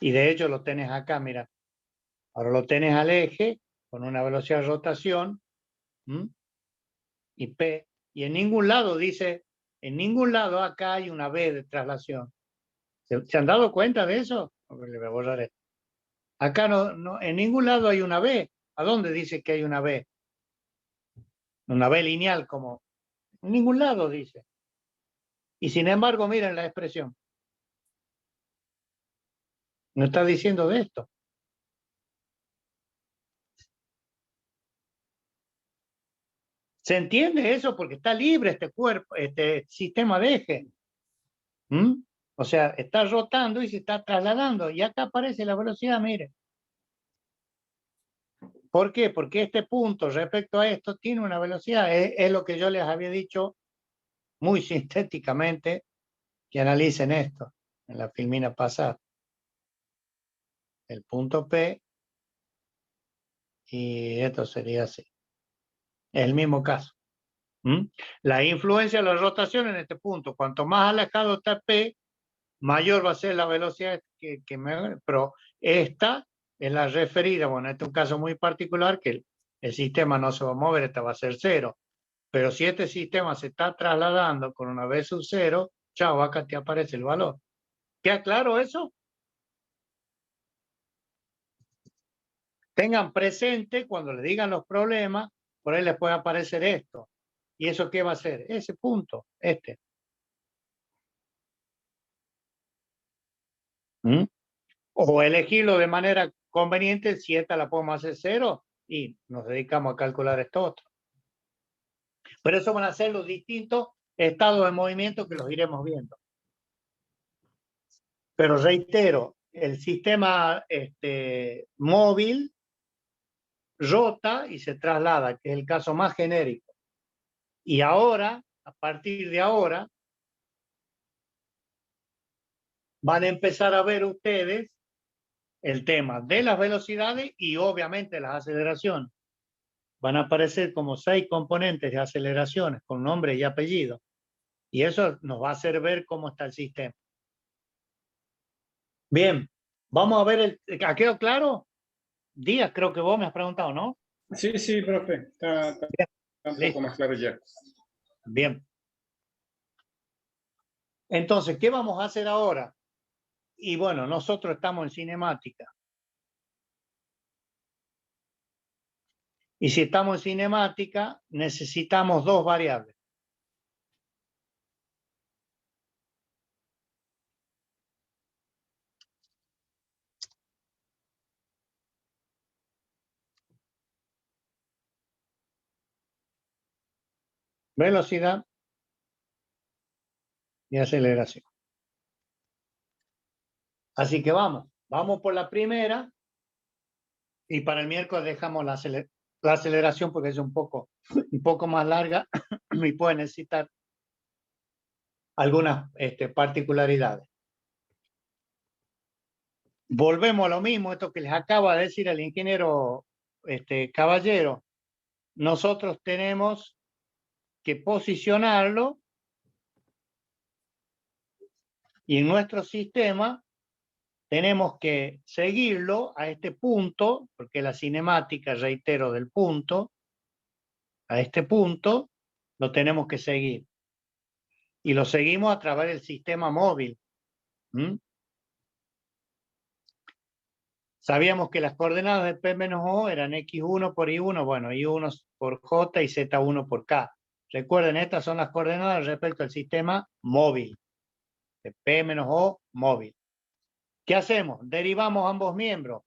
Y de hecho lo tenés acá, mira. Ahora lo tenés al eje con una velocidad de rotación y P. Y en ningún lado dice, en ningún lado acá hay una V de traslación. ¿Se han dado cuenta de eso? Le voy a borrar esto. Acá no, en ningún lado hay una B. ¿A dónde dice que hay una B? Una B lineal, como en ningún lado dice. Y sin embargo, miren la expresión. No está diciendo de esto. ¿Se entiende eso? Porque está libre este cuerpo, este sistema de eje. ¿Mm? O sea, está rotando y se está trasladando. Y acá aparece la velocidad, mire. ¿Por qué? Porque este punto respecto a esto tiene una velocidad. Es lo que yo les había dicho muy sintéticamente, que analicen esto en la filmina pasada. El punto P y esto sería así. Es el mismo caso. ¿Mm? La influencia de la rotación en este punto, cuanto más alejado está P, mayor va a ser la velocidad pero esta es la referida. Bueno, este es un caso muy particular que el sistema no se va a mover, esta va a ser cero. Pero si este sistema se está trasladando con una V sub cero, chao, acá te aparece el valor. ¿Queda claro eso? Tengan presente cuando le digan los problemas, por ahí les puede aparecer esto. ¿Y eso qué va a ser? Ese punto, este. ¿Mm? O elegirlo de manera conveniente, si esta la podemos hacer cero y nos dedicamos a calcular esto otro. Pero eso van a ser los distintos estados de movimiento que los iremos viendo. Pero reitero, el sistema móvil rota y se traslada, que es el caso más genérico. Y ahora, a partir de ahora, van a empezar a ver ustedes el tema de las velocidades y obviamente las aceleraciones. Van a aparecer como 6 componentes de aceleraciones con nombre y apellido. Y eso nos va a hacer ver cómo está el sistema. Bien, vamos a ver, ¿ha quedado claro? Díaz, creo que vos me has preguntado, ¿no? Sí, sí, profe, está un poco más claro ya. Bien. Entonces, ¿qué vamos a hacer ahora? Y bueno, nosotros estamos en cinemática. Y si estamos en cinemática, necesitamos dos variables. Velocidad y aceleración. Así que vamos por la primera y para el miércoles dejamos la aceleración porque es un poco más larga y puede necesitar algunas particularidades. Volvemos a lo mismo, esto que les acaba de decir el ingeniero Caballero. Nosotros tenemos que posicionarlo y en nuestro sistema tenemos que seguirlo a este punto, porque la cinemática, reitero, del punto, a este punto, lo tenemos que seguir. Y lo seguimos a través del sistema móvil. ¿Mm? Sabíamos que las coordenadas de P-O eran X1 por Y1, bueno, Y1 por J y Z1 por K. Recuerden, estas son las coordenadas respecto al sistema móvil, de P-O móvil. ¿Qué hacemos? Derivamos ambos miembros,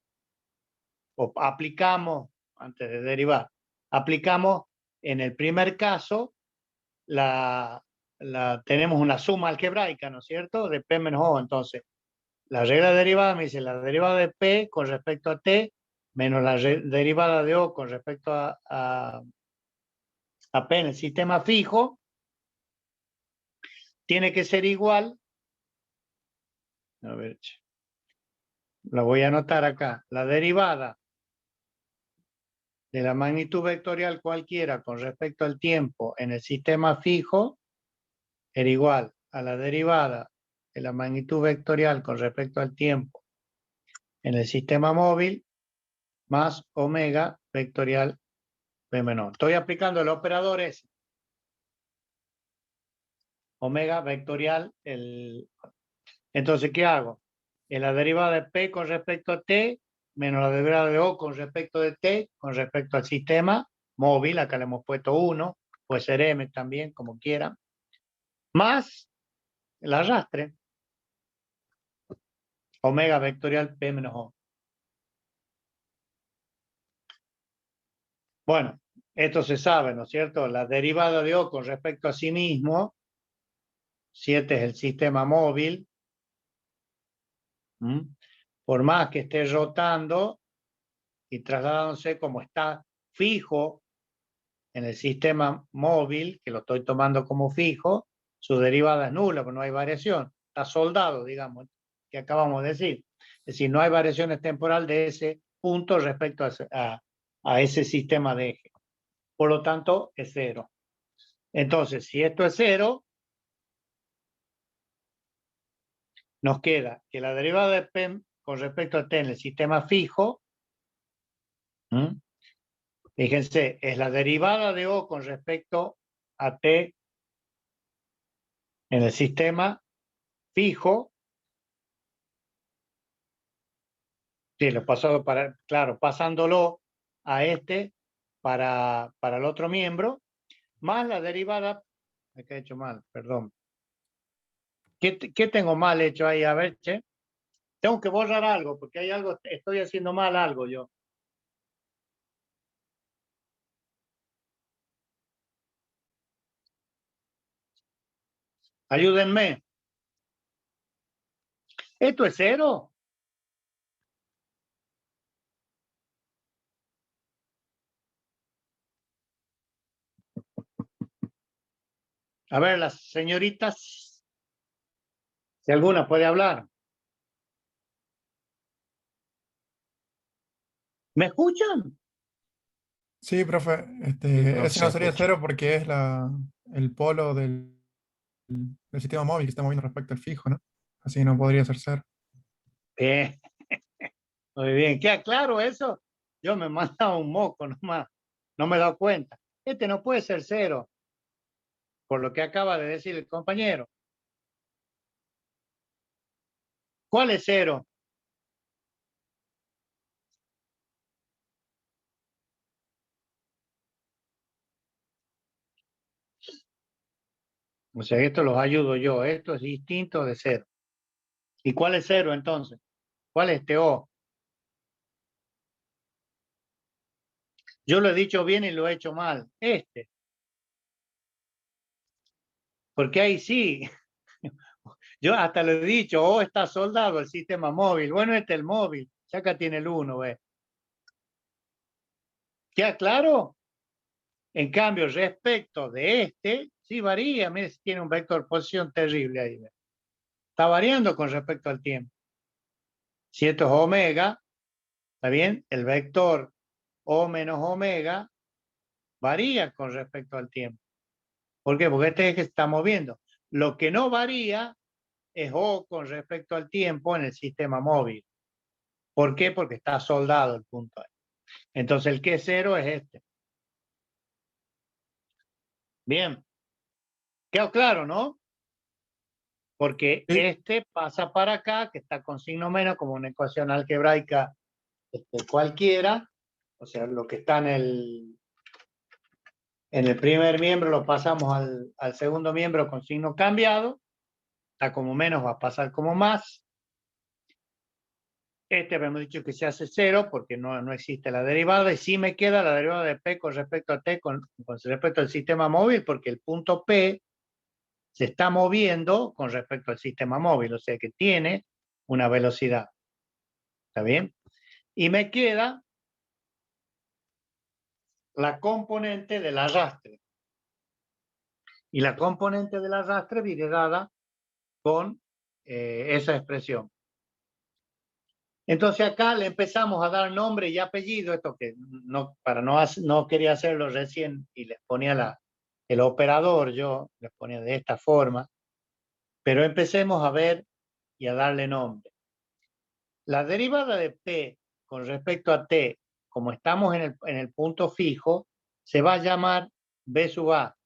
o aplicamos, antes de derivar, aplicamos en el primer caso, tenemos una suma algebraica, ¿no es cierto?, de P-O. Entonces, la regla derivada me dice la derivada de P con respecto a T menos la derivada de O con respecto a P en el sistema fijo, tiene que ser igual, a ver, la voy a anotar acá, la derivada de la magnitud vectorial cualquiera con respecto al tiempo en el sistema fijo era igual a la derivada de la magnitud vectorial con respecto al tiempo en el sistema móvil más omega vectorial P menor. Estoy aplicando el operador S. Omega vectorial. Entonces, ¿qué hago? En la derivada de P con respecto a T menos la derivada de O con respecto de T con respecto al sistema móvil, acá le hemos puesto 1, puede ser M también, como quiera, más el arrastre, omega vectorial P menos O. Bueno, Esto se sabe, ¿no es cierto? La derivada de O con respecto a sí mismo, si este es el sistema móvil, por más que esté rotando y trasladándose como está fijo en el sistema móvil, que lo estoy tomando como fijo, su derivada es nula, porque no hay variación. Está soldado, digamos, que acabamos de decir. Es decir, no hay variaciones temporal de ese punto respecto a ese sistema de eje. Por lo tanto, es cero. Entonces, si esto es cero, nos queda que la derivada de P con respecto a T en el sistema fijo, fíjense, es la derivada de O con respecto a T en el sistema fijo. Sí, lo pasado para, claro, pasándolo a este para el otro miembro, más la derivada, me he hecho mal, perdón. ¿Qué tengo mal hecho ahí? A ver, che. Tengo que borrar algo, porque hay algo, estoy haciendo mal algo yo. Ayúdenme. ¿Esto es cero? A ver, las señoritas, si alguna puede hablar. ¿Me escuchan? Sí, profe, profe, ese se no sería escucha. cero porque es el polo del sistema móvil que está moviendo respecto al fijo, ¿no? Así no podría ser cero. Muy bien, ¿queda claro eso? Yo me mandaba un moco nomás, no me he dado cuenta. Este no puede ser cero, por lo que acaba de decir el compañero. ¿Cuál es cero? O sea, esto los ayudo yo, esto es distinto de cero. ¿Y cuál es cero entonces? ¿Cuál es este O? Yo lo he dicho bien y lo he hecho mal. Este. Porque ahí sí. Yo hasta lo he dicho, O está soldado el sistema móvil. Bueno, este es el móvil. Ya acá tiene el 1, ¿ves? ¿Queda claro? En cambio, respecto de este, sí varía. Mire, tiene un vector posición terrible ahí. ¿Ves? Está variando con respecto al tiempo. Si esto es omega, ¿está bien? El vector O menos omega varía con respecto al tiempo. ¿Por qué? Porque este es que se está moviendo. Lo que no varía es O con respecto al tiempo en el sistema móvil. ¿Por qué? Porque está soldado el punto ahí. Entonces el que es cero es este. Bien. Quedó claro, ¿no? Porque Sí. este pasa para acá, que está con signo menos, como una ecuación algebraica cualquiera. O sea, lo que está en el primer miembro lo pasamos al segundo miembro con signo cambiado. Está como menos, va a pasar como más. Este habíamos dicho que se hace cero porque no existe la derivada. Y sí me queda la derivada de P con respecto a T con respecto al sistema móvil, porque el punto P se está moviendo con respecto al sistema móvil, o sea que tiene una velocidad. ¿Está bien? Y me queda la componente del arrastre. Y la componente del arrastre viene dada con esa expresión. Entonces acá le empezamos a dar nombre y apellido, esto que no quería hacerlo recién y les ponía el operador, yo les ponía de esta forma, pero empecemos a ver y a darle nombre. La derivada de P con respecto a T, como estamos en el punto fijo, se va a llamar B sub A.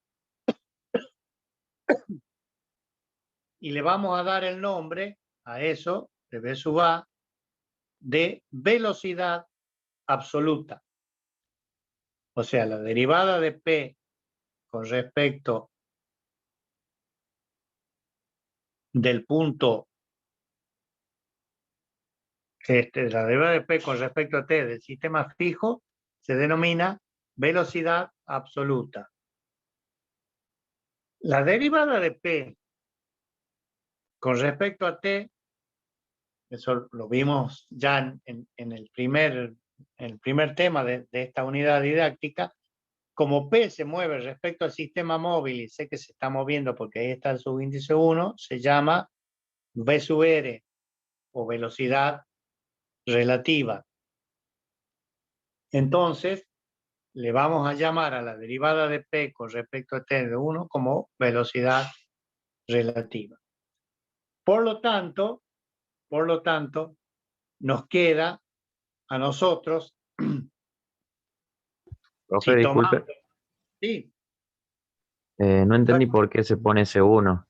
Y le vamos a dar el nombre a eso, de B sub A, de velocidad absoluta. O sea, la derivada de P con respecto del punto, la derivada de P con respecto a T del sistema fijo, se denomina velocidad absoluta. La derivada de P con respecto a T, eso lo vimos ya en el primer tema de esta unidad didáctica. Como P se mueve respecto al sistema móvil y sé que se está moviendo porque ahí está el subíndice 1, se llama V sub R o velocidad relativa. Entonces, le vamos a llamar a la derivada de P con respecto a T de 1 como velocidad relativa. Por lo tanto, nos queda a nosotros, Profe, si disculpe, tomamos, sí, no entendí por qué se pone ese 1 en el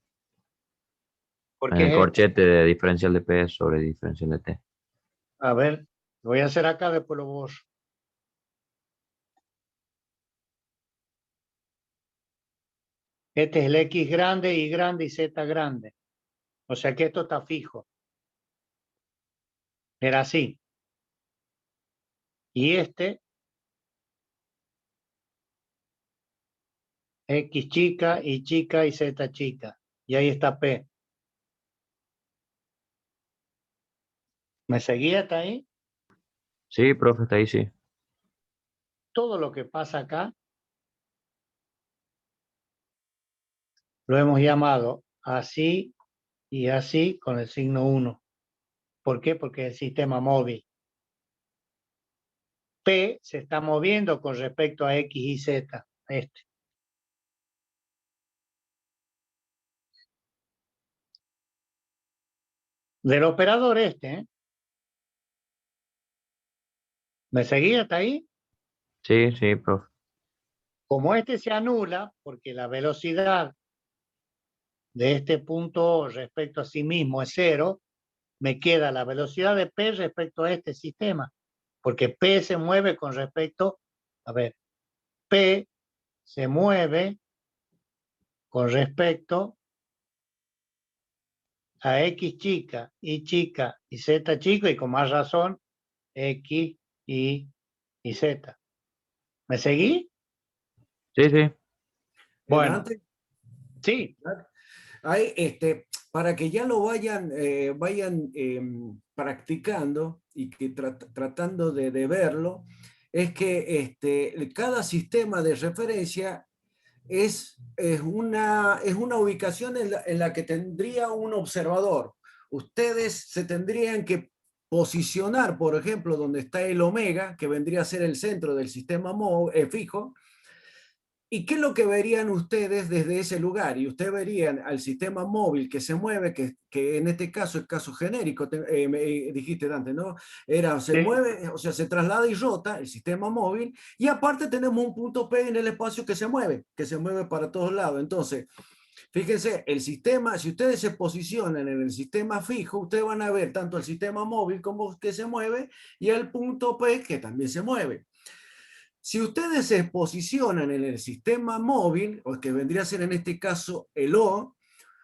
porque corchete de diferencial de P sobre diferencial de T. a ver, lo voy a hacer acá, después lo borro. Este es el X grande, Y grande y Z grande. O sea que esto está fijo. Era así. Y este, X chica, Y chica y Z chica. Y ahí está P. ¿Me seguía hasta ahí? Sí, profe, está ahí, sí. Todo lo que pasa acá lo hemos llamado así y así con el signo 1. ¿Por qué? Porque es el sistema móvil. P se está moviendo con respecto a X y Z. Este. Del operador este, ¿eh? ¿Me seguía hasta ahí? Sí, sí, profe. Como este se anula, porque la velocidad de este punto respecto a sí mismo es 0, me queda la velocidad de P respecto a este sistema, porque P se mueve con respecto, a ver, P se mueve con respecto a X chica, Y chica y Z chico, y con más razón, X, Y y Z. ¿Me seguí? Sí, sí. Bueno, Antes, sí, hay, para que ya lo vayan practicando y que tratando de verlo, es que cada sistema de referencia es una ubicación en la que tendría un observador. Ustedes se tendrían que posicionar, por ejemplo, donde está el omega, que vendría a ser el centro del sistema fijo. ¿Y qué es lo que verían ustedes desde ese lugar? Y ustedes verían al sistema móvil que se mueve, que en este caso es caso genérico, me dijiste Dante, ¿no? Se sí. mueve, o sea, se traslada y rota el sistema móvil, y aparte tenemos un punto P en el espacio que se mueve para todos lados. Entonces, fíjense, el sistema, si ustedes se posicionan en el sistema fijo, ustedes van a ver tanto el sistema móvil como que se mueve y el punto P que también se mueve. Si ustedes se posicionan en el sistema móvil, o que vendría a ser en este caso el O,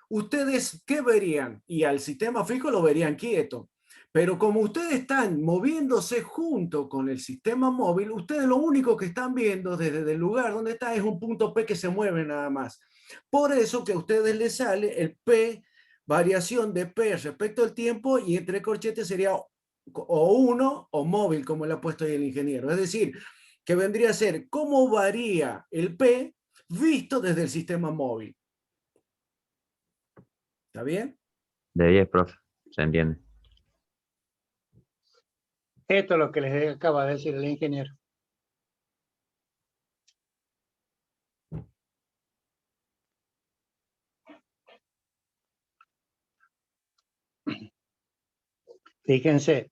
¿ustedes qué verían? Y al sistema fijo lo verían quieto. Pero como ustedes están moviéndose junto con el sistema móvil, ustedes lo único que están viendo desde el lugar donde está es un punto P que se mueve nada más. Por eso que a ustedes les sale el P, variación de P respecto al tiempo, y entre corchetes sería o 1 o móvil, como le ha puesto ahí el ingeniero. Es decir, que vendría a ser cómo varía el P visto desde el sistema móvil. ¿Está bien? De 10, profe. Se entiende. Esto es lo que les acaba de decir el ingeniero. Fíjense,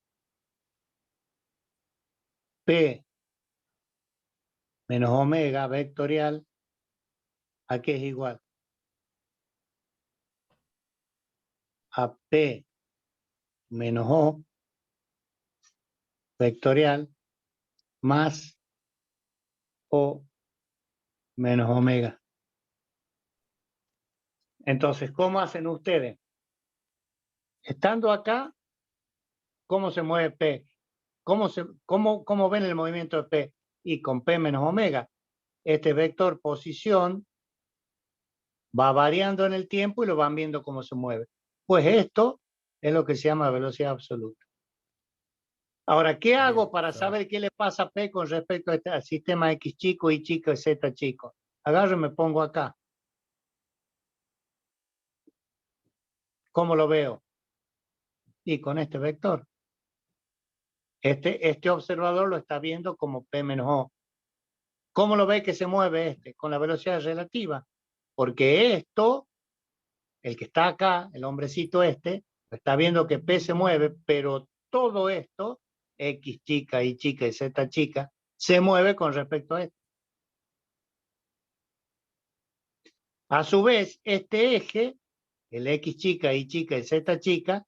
P menos omega vectorial, ¿a qué es igual? A P menos O vectorial más O menos omega. Entonces, ¿cómo hacen ustedes? Estando acá, ¿cómo se mueve P? ¿Cómo ven el movimiento de P? y con P menos omega. Este vector posición va variando en el tiempo y lo van viendo cómo se mueve. Pues esto es lo que se llama velocidad absoluta. Ahora, ¿qué hago para saber qué le pasa a P con respecto al sistema X chico, Y chico y Z chico? Agarro y me pongo acá. ¿Cómo lo veo? Y con este vector. Este observador lo está viendo como P menos O. ¿Cómo lo ve que se mueve este? Con la velocidad relativa. Porque esto, el que está acá, el hombrecito este, está viendo que P se mueve, pero todo esto, X chica, Y chica y Z chica, se mueve con respecto a esto. A su vez, este eje, el X chica, Y chica y Z chica,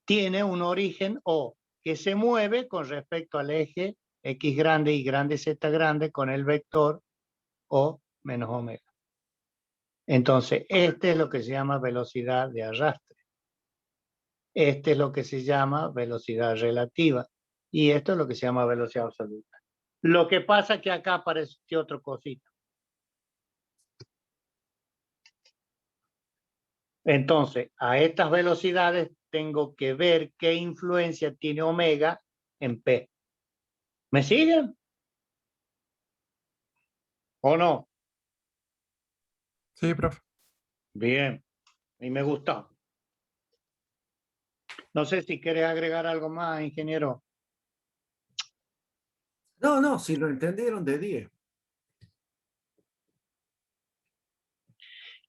tiene un origen O que se mueve con respecto al eje X grande, Y grande, Z grande con el vector O menos omega. Entonces, este es lo que se llama velocidad de arrastre. Este es lo que se llama velocidad relativa. Y esto es lo que se llama velocidad absoluta. Lo que pasa es que acá aparece otro cosito. Entonces, a estas velocidades tengo que ver qué influencia tiene omega en P. ¿Me siguen? ¿O no? Sí, profe. Bien, y me gustó. No sé si quieres agregar algo más, ingeniero. No, si lo entendieron de 10.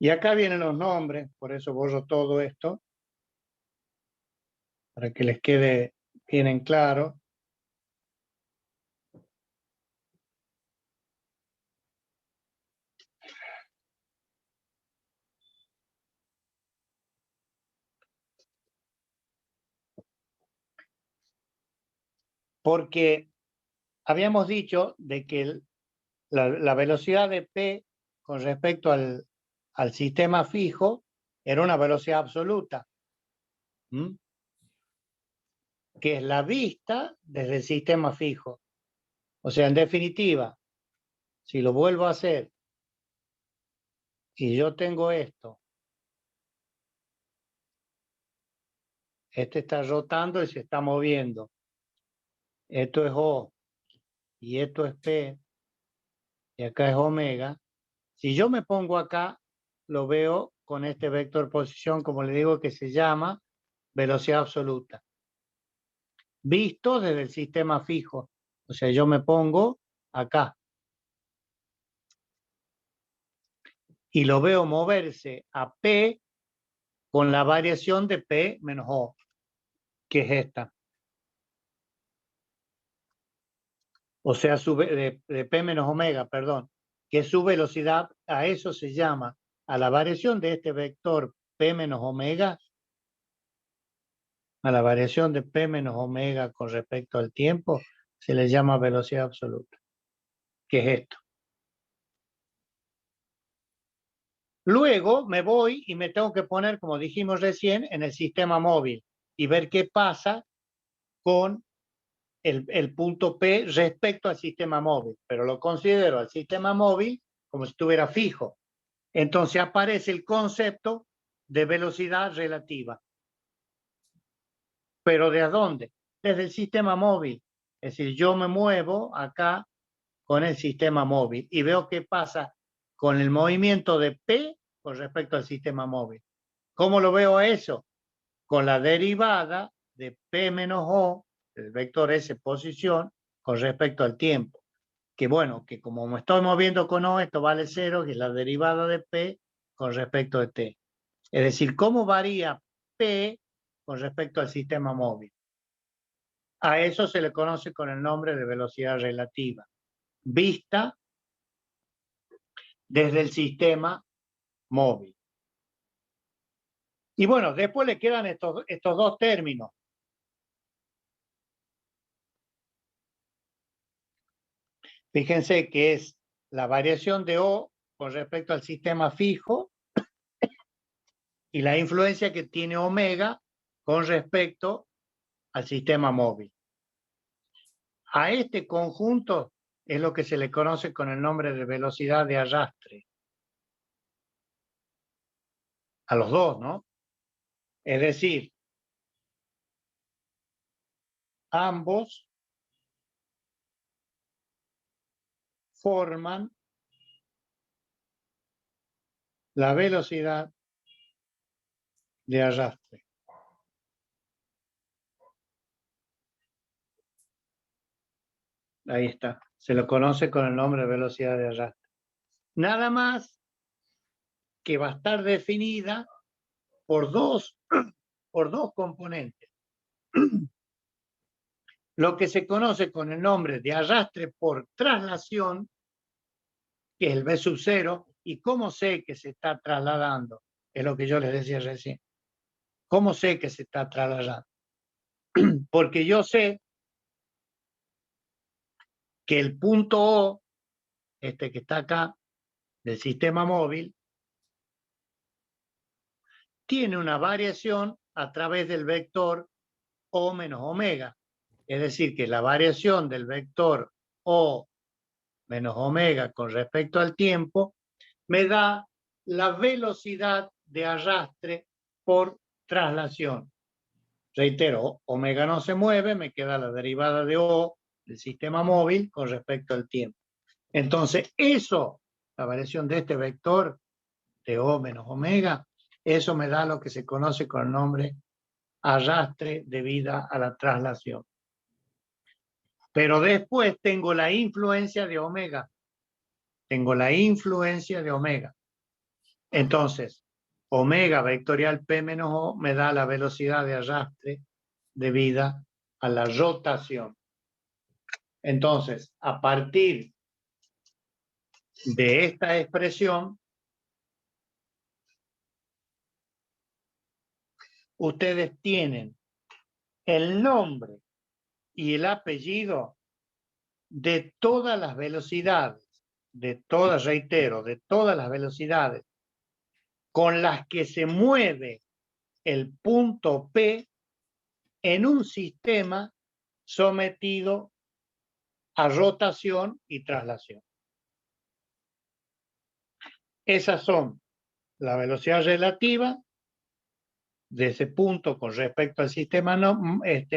Y acá vienen los nombres, por eso borro todo esto, para que les quede bien en claro. Porque habíamos dicho de que la velocidad de P con respecto al sistema fijo era una velocidad absoluta. ¿Mm? Que es la vista desde el sistema fijo. O sea, en definitiva, si lo vuelvo a hacer y yo tengo esto, este está rotando y se está moviendo. Esto es O y esto es P y acá es omega. Si yo me pongo acá, lo veo con este vector posición, como le digo, que se llama velocidad absoluta. Visto desde el sistema fijo. O sea, yo me pongo acá. Y lo veo moverse a P con la variación de P menos O, que es esta. O sea, de P menos omega, perdón, que es su velocidad, a eso se llama, a la variación de este vector P menos omega, a la variación de P menos omega con respecto al tiempo, se le llama velocidad absoluta, que es esto. Luego me voy y me tengo que poner, como dijimos recién, en el sistema móvil y ver qué pasa con el punto P respecto al sistema móvil, pero lo considero al sistema móvil como si estuviera fijo. Entonces aparece el concepto de velocidad relativa. ¿Pero de dónde? Desde el sistema móvil. Es decir, yo me muevo acá con el sistema móvil y veo qué pasa con el movimiento de P con respecto al sistema móvil. ¿Cómo lo veo eso? Con la derivada de P menos O, el vector S posición, con respecto al tiempo. Que bueno, que como me estoy moviendo con O, esto vale 0, que es la derivada de P con respecto de T. Es decir, ¿cómo varía P con respecto al sistema móvil? A eso se le conoce con el nombre de velocidad relativa, vista desde el sistema móvil. Y bueno, después le quedan estos dos términos. Fíjense que es la variación de O con respecto al sistema fijo y la influencia que tiene omega con respecto al sistema móvil. A este conjunto es lo que se le conoce con el nombre de velocidad de arrastre. A los dos, ¿no? Es decir, ambos forman la velocidad de arrastre. Ahí está. Se lo conoce con el nombre de velocidad de arrastre. Nada más que va a estar definida por dos componentes. Lo que se conoce con el nombre de arrastre por traslación, que es el V sub 0, y cómo sé que se está trasladando, es lo que yo les decía recién. ¿Cómo sé que se está trasladando? Porque yo sé que el punto O, este que está acá, del sistema móvil, tiene una variación a través del vector O menos omega. Es decir, que la variación del vector O menos omega con respecto al tiempo me da la velocidad de arrastre por traslación. Reitero, omega no se mueve, me queda la derivada de O del sistema móvil con respecto al tiempo. Entonces, eso, la variación de este vector de O menos omega, eso me da lo que se conoce con el nombre arrastre debida a la traslación. Pero después tengo la influencia de omega. Tengo la influencia de omega. Entonces, omega vectorial P menos O me da la velocidad de arrastre debida a la rotación. Entonces, a partir de esta expresión, ustedes tienen el nombre y el apellido de todas las velocidades, de todas, reitero, de todas las velocidades con las que se mueve el punto P en un sistema sometido a rotación y traslación. Esas son la velocidad relativa de ese punto con respecto al sistema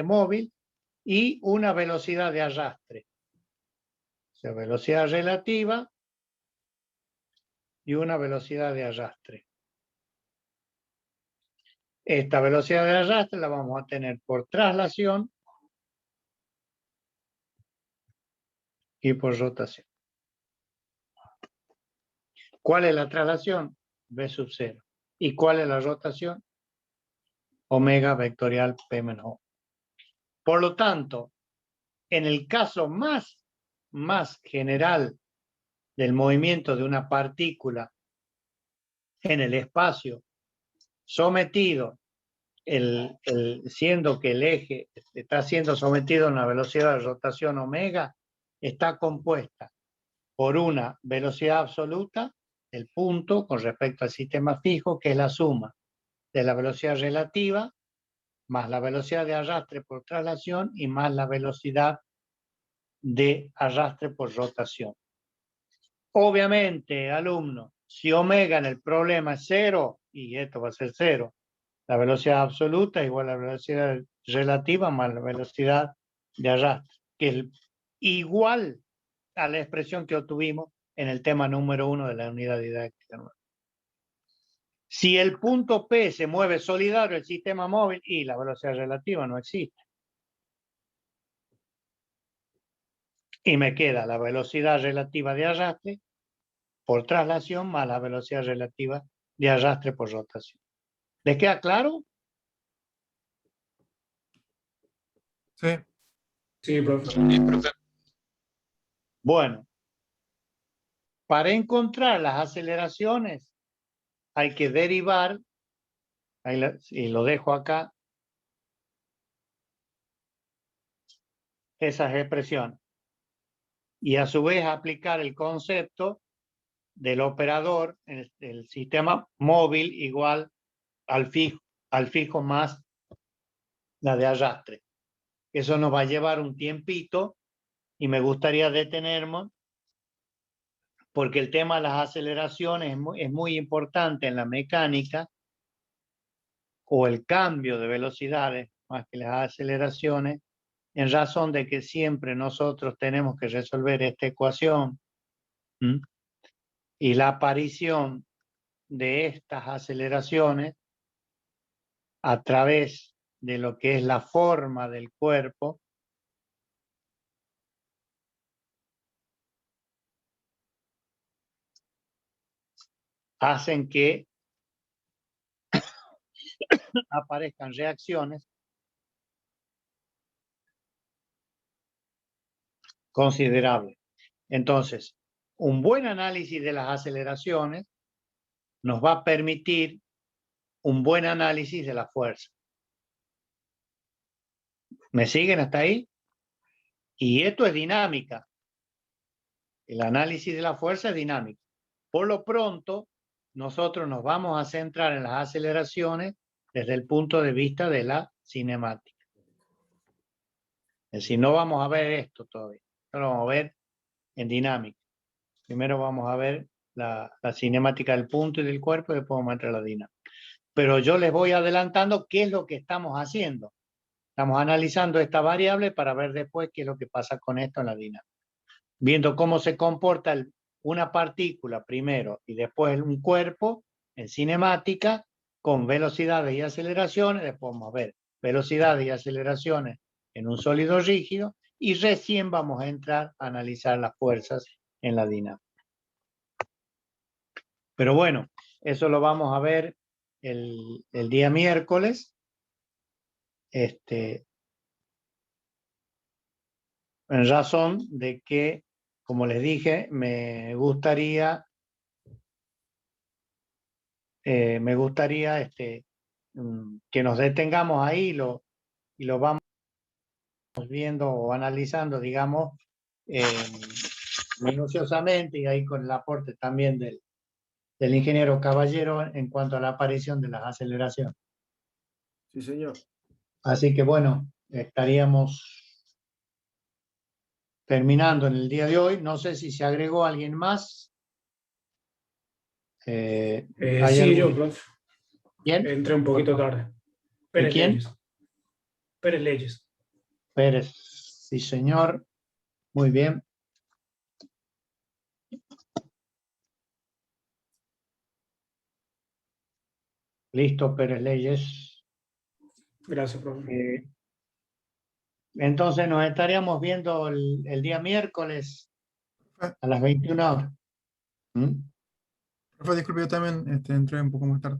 móvil y una velocidad de arrastre. O sea, velocidad relativa y una velocidad de arrastre. Esta velocidad de arrastre la vamos a tener por traslación y por rotación. ¿Cuál es la traslación? V sub 0. ¿Y cuál es la rotación? Omega vectorial P menos O. Por lo tanto, en el caso más general del movimiento de una partícula en el espacio sometido, siendo que el eje está siendo sometido a una velocidad de rotación omega, está compuesta por una velocidad absoluta, el punto con respecto al sistema fijo, que es la suma de la velocidad relativa, más la velocidad de arrastre por traslación y más la velocidad de arrastre por rotación. Obviamente, alumno, si omega en el problema es 0, y esto va a ser 0, la velocidad absoluta es igual a la velocidad relativa más la velocidad de arrastre, que es igual a la expresión que obtuvimos en el tema número 1 de la unidad didáctica. Si el punto P se mueve solidario el sistema móvil y la velocidad relativa no existe. Y me queda la velocidad relativa de arrastre por traslación más la velocidad relativa de arrastre por rotación. ¿Les queda claro? Sí. Sí, profe. Bueno, para encontrar las aceleraciones hay que derivar, y lo dejo acá, esas expresiones. Y a su vez aplicar el concepto del operador en el sistema móvil igual al fijo más la de arrastre. Eso nos va a llevar un tiempito y me gustaría detenerme porque el tema de las aceleraciones es muy importante en la mecánica, o el cambio de velocidades, más que las aceleraciones, en razón de que siempre nosotros tenemos que resolver esta ecuación, ¿m? Y la aparición de estas aceleraciones a través de lo que es la forma del cuerpo hacen que aparezcan reacciones considerables. Entonces, un buen análisis de las aceleraciones nos va a permitir un buen análisis de la fuerza. ¿Me siguen hasta ahí? Y esto es dinámica. El análisis de la fuerza es dinámico. Por lo pronto, nosotros nos vamos a centrar en las aceleraciones desde el punto de vista de la cinemática. Es decir, no vamos a ver esto todavía. Lo vamos a ver en dinámica. Primero vamos a ver la cinemática del punto y del cuerpo y después vamos a entrar a la dinámica. Pero yo les voy adelantando qué es lo que estamos haciendo. Estamos analizando esta variable para ver después qué es lo que pasa con esto en la dinámica. Viendo cómo se comporta una partícula primero y después un cuerpo en cinemática con velocidades y aceleraciones. Después vamos a ver velocidades y aceleraciones en un sólido rígido y recién vamos a entrar a analizar las fuerzas en la dinámica. Pero bueno, eso lo vamos a ver el día miércoles. En razón de que, como les dije, me gustaría que nos detengamos ahí y lo vamos viendo o analizando, digamos, minuciosamente, y ahí con el aporte también del ingeniero Caballero en cuanto a la aparición de las aceleraciones. Sí, señor. Así que bueno, estaríamos terminando en el día de hoy. No sé si se agregó alguien más. Sí, yo, profe. ¿Quién? Entré un poquito tarde. ¿De quién? Leyes. Pérez Leyes. Pérez, sí señor. Muy bien. Listo, Pérez Leyes. Gracias, profe. Entonces nos estaríamos viendo el día miércoles a las 21 horas. ¿Mm? Profe, disculpe, yo también entré un poco más tarde.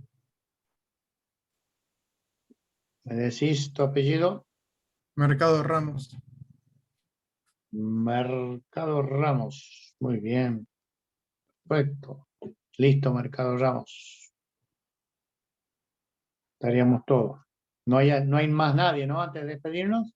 ¿Me decís tu apellido? Mercado Ramos. Mercado Ramos. Muy bien. Perfecto. Listo, Mercado Ramos. Estaríamos todos. No hay más nadie, ¿no? Antes de despedirnos.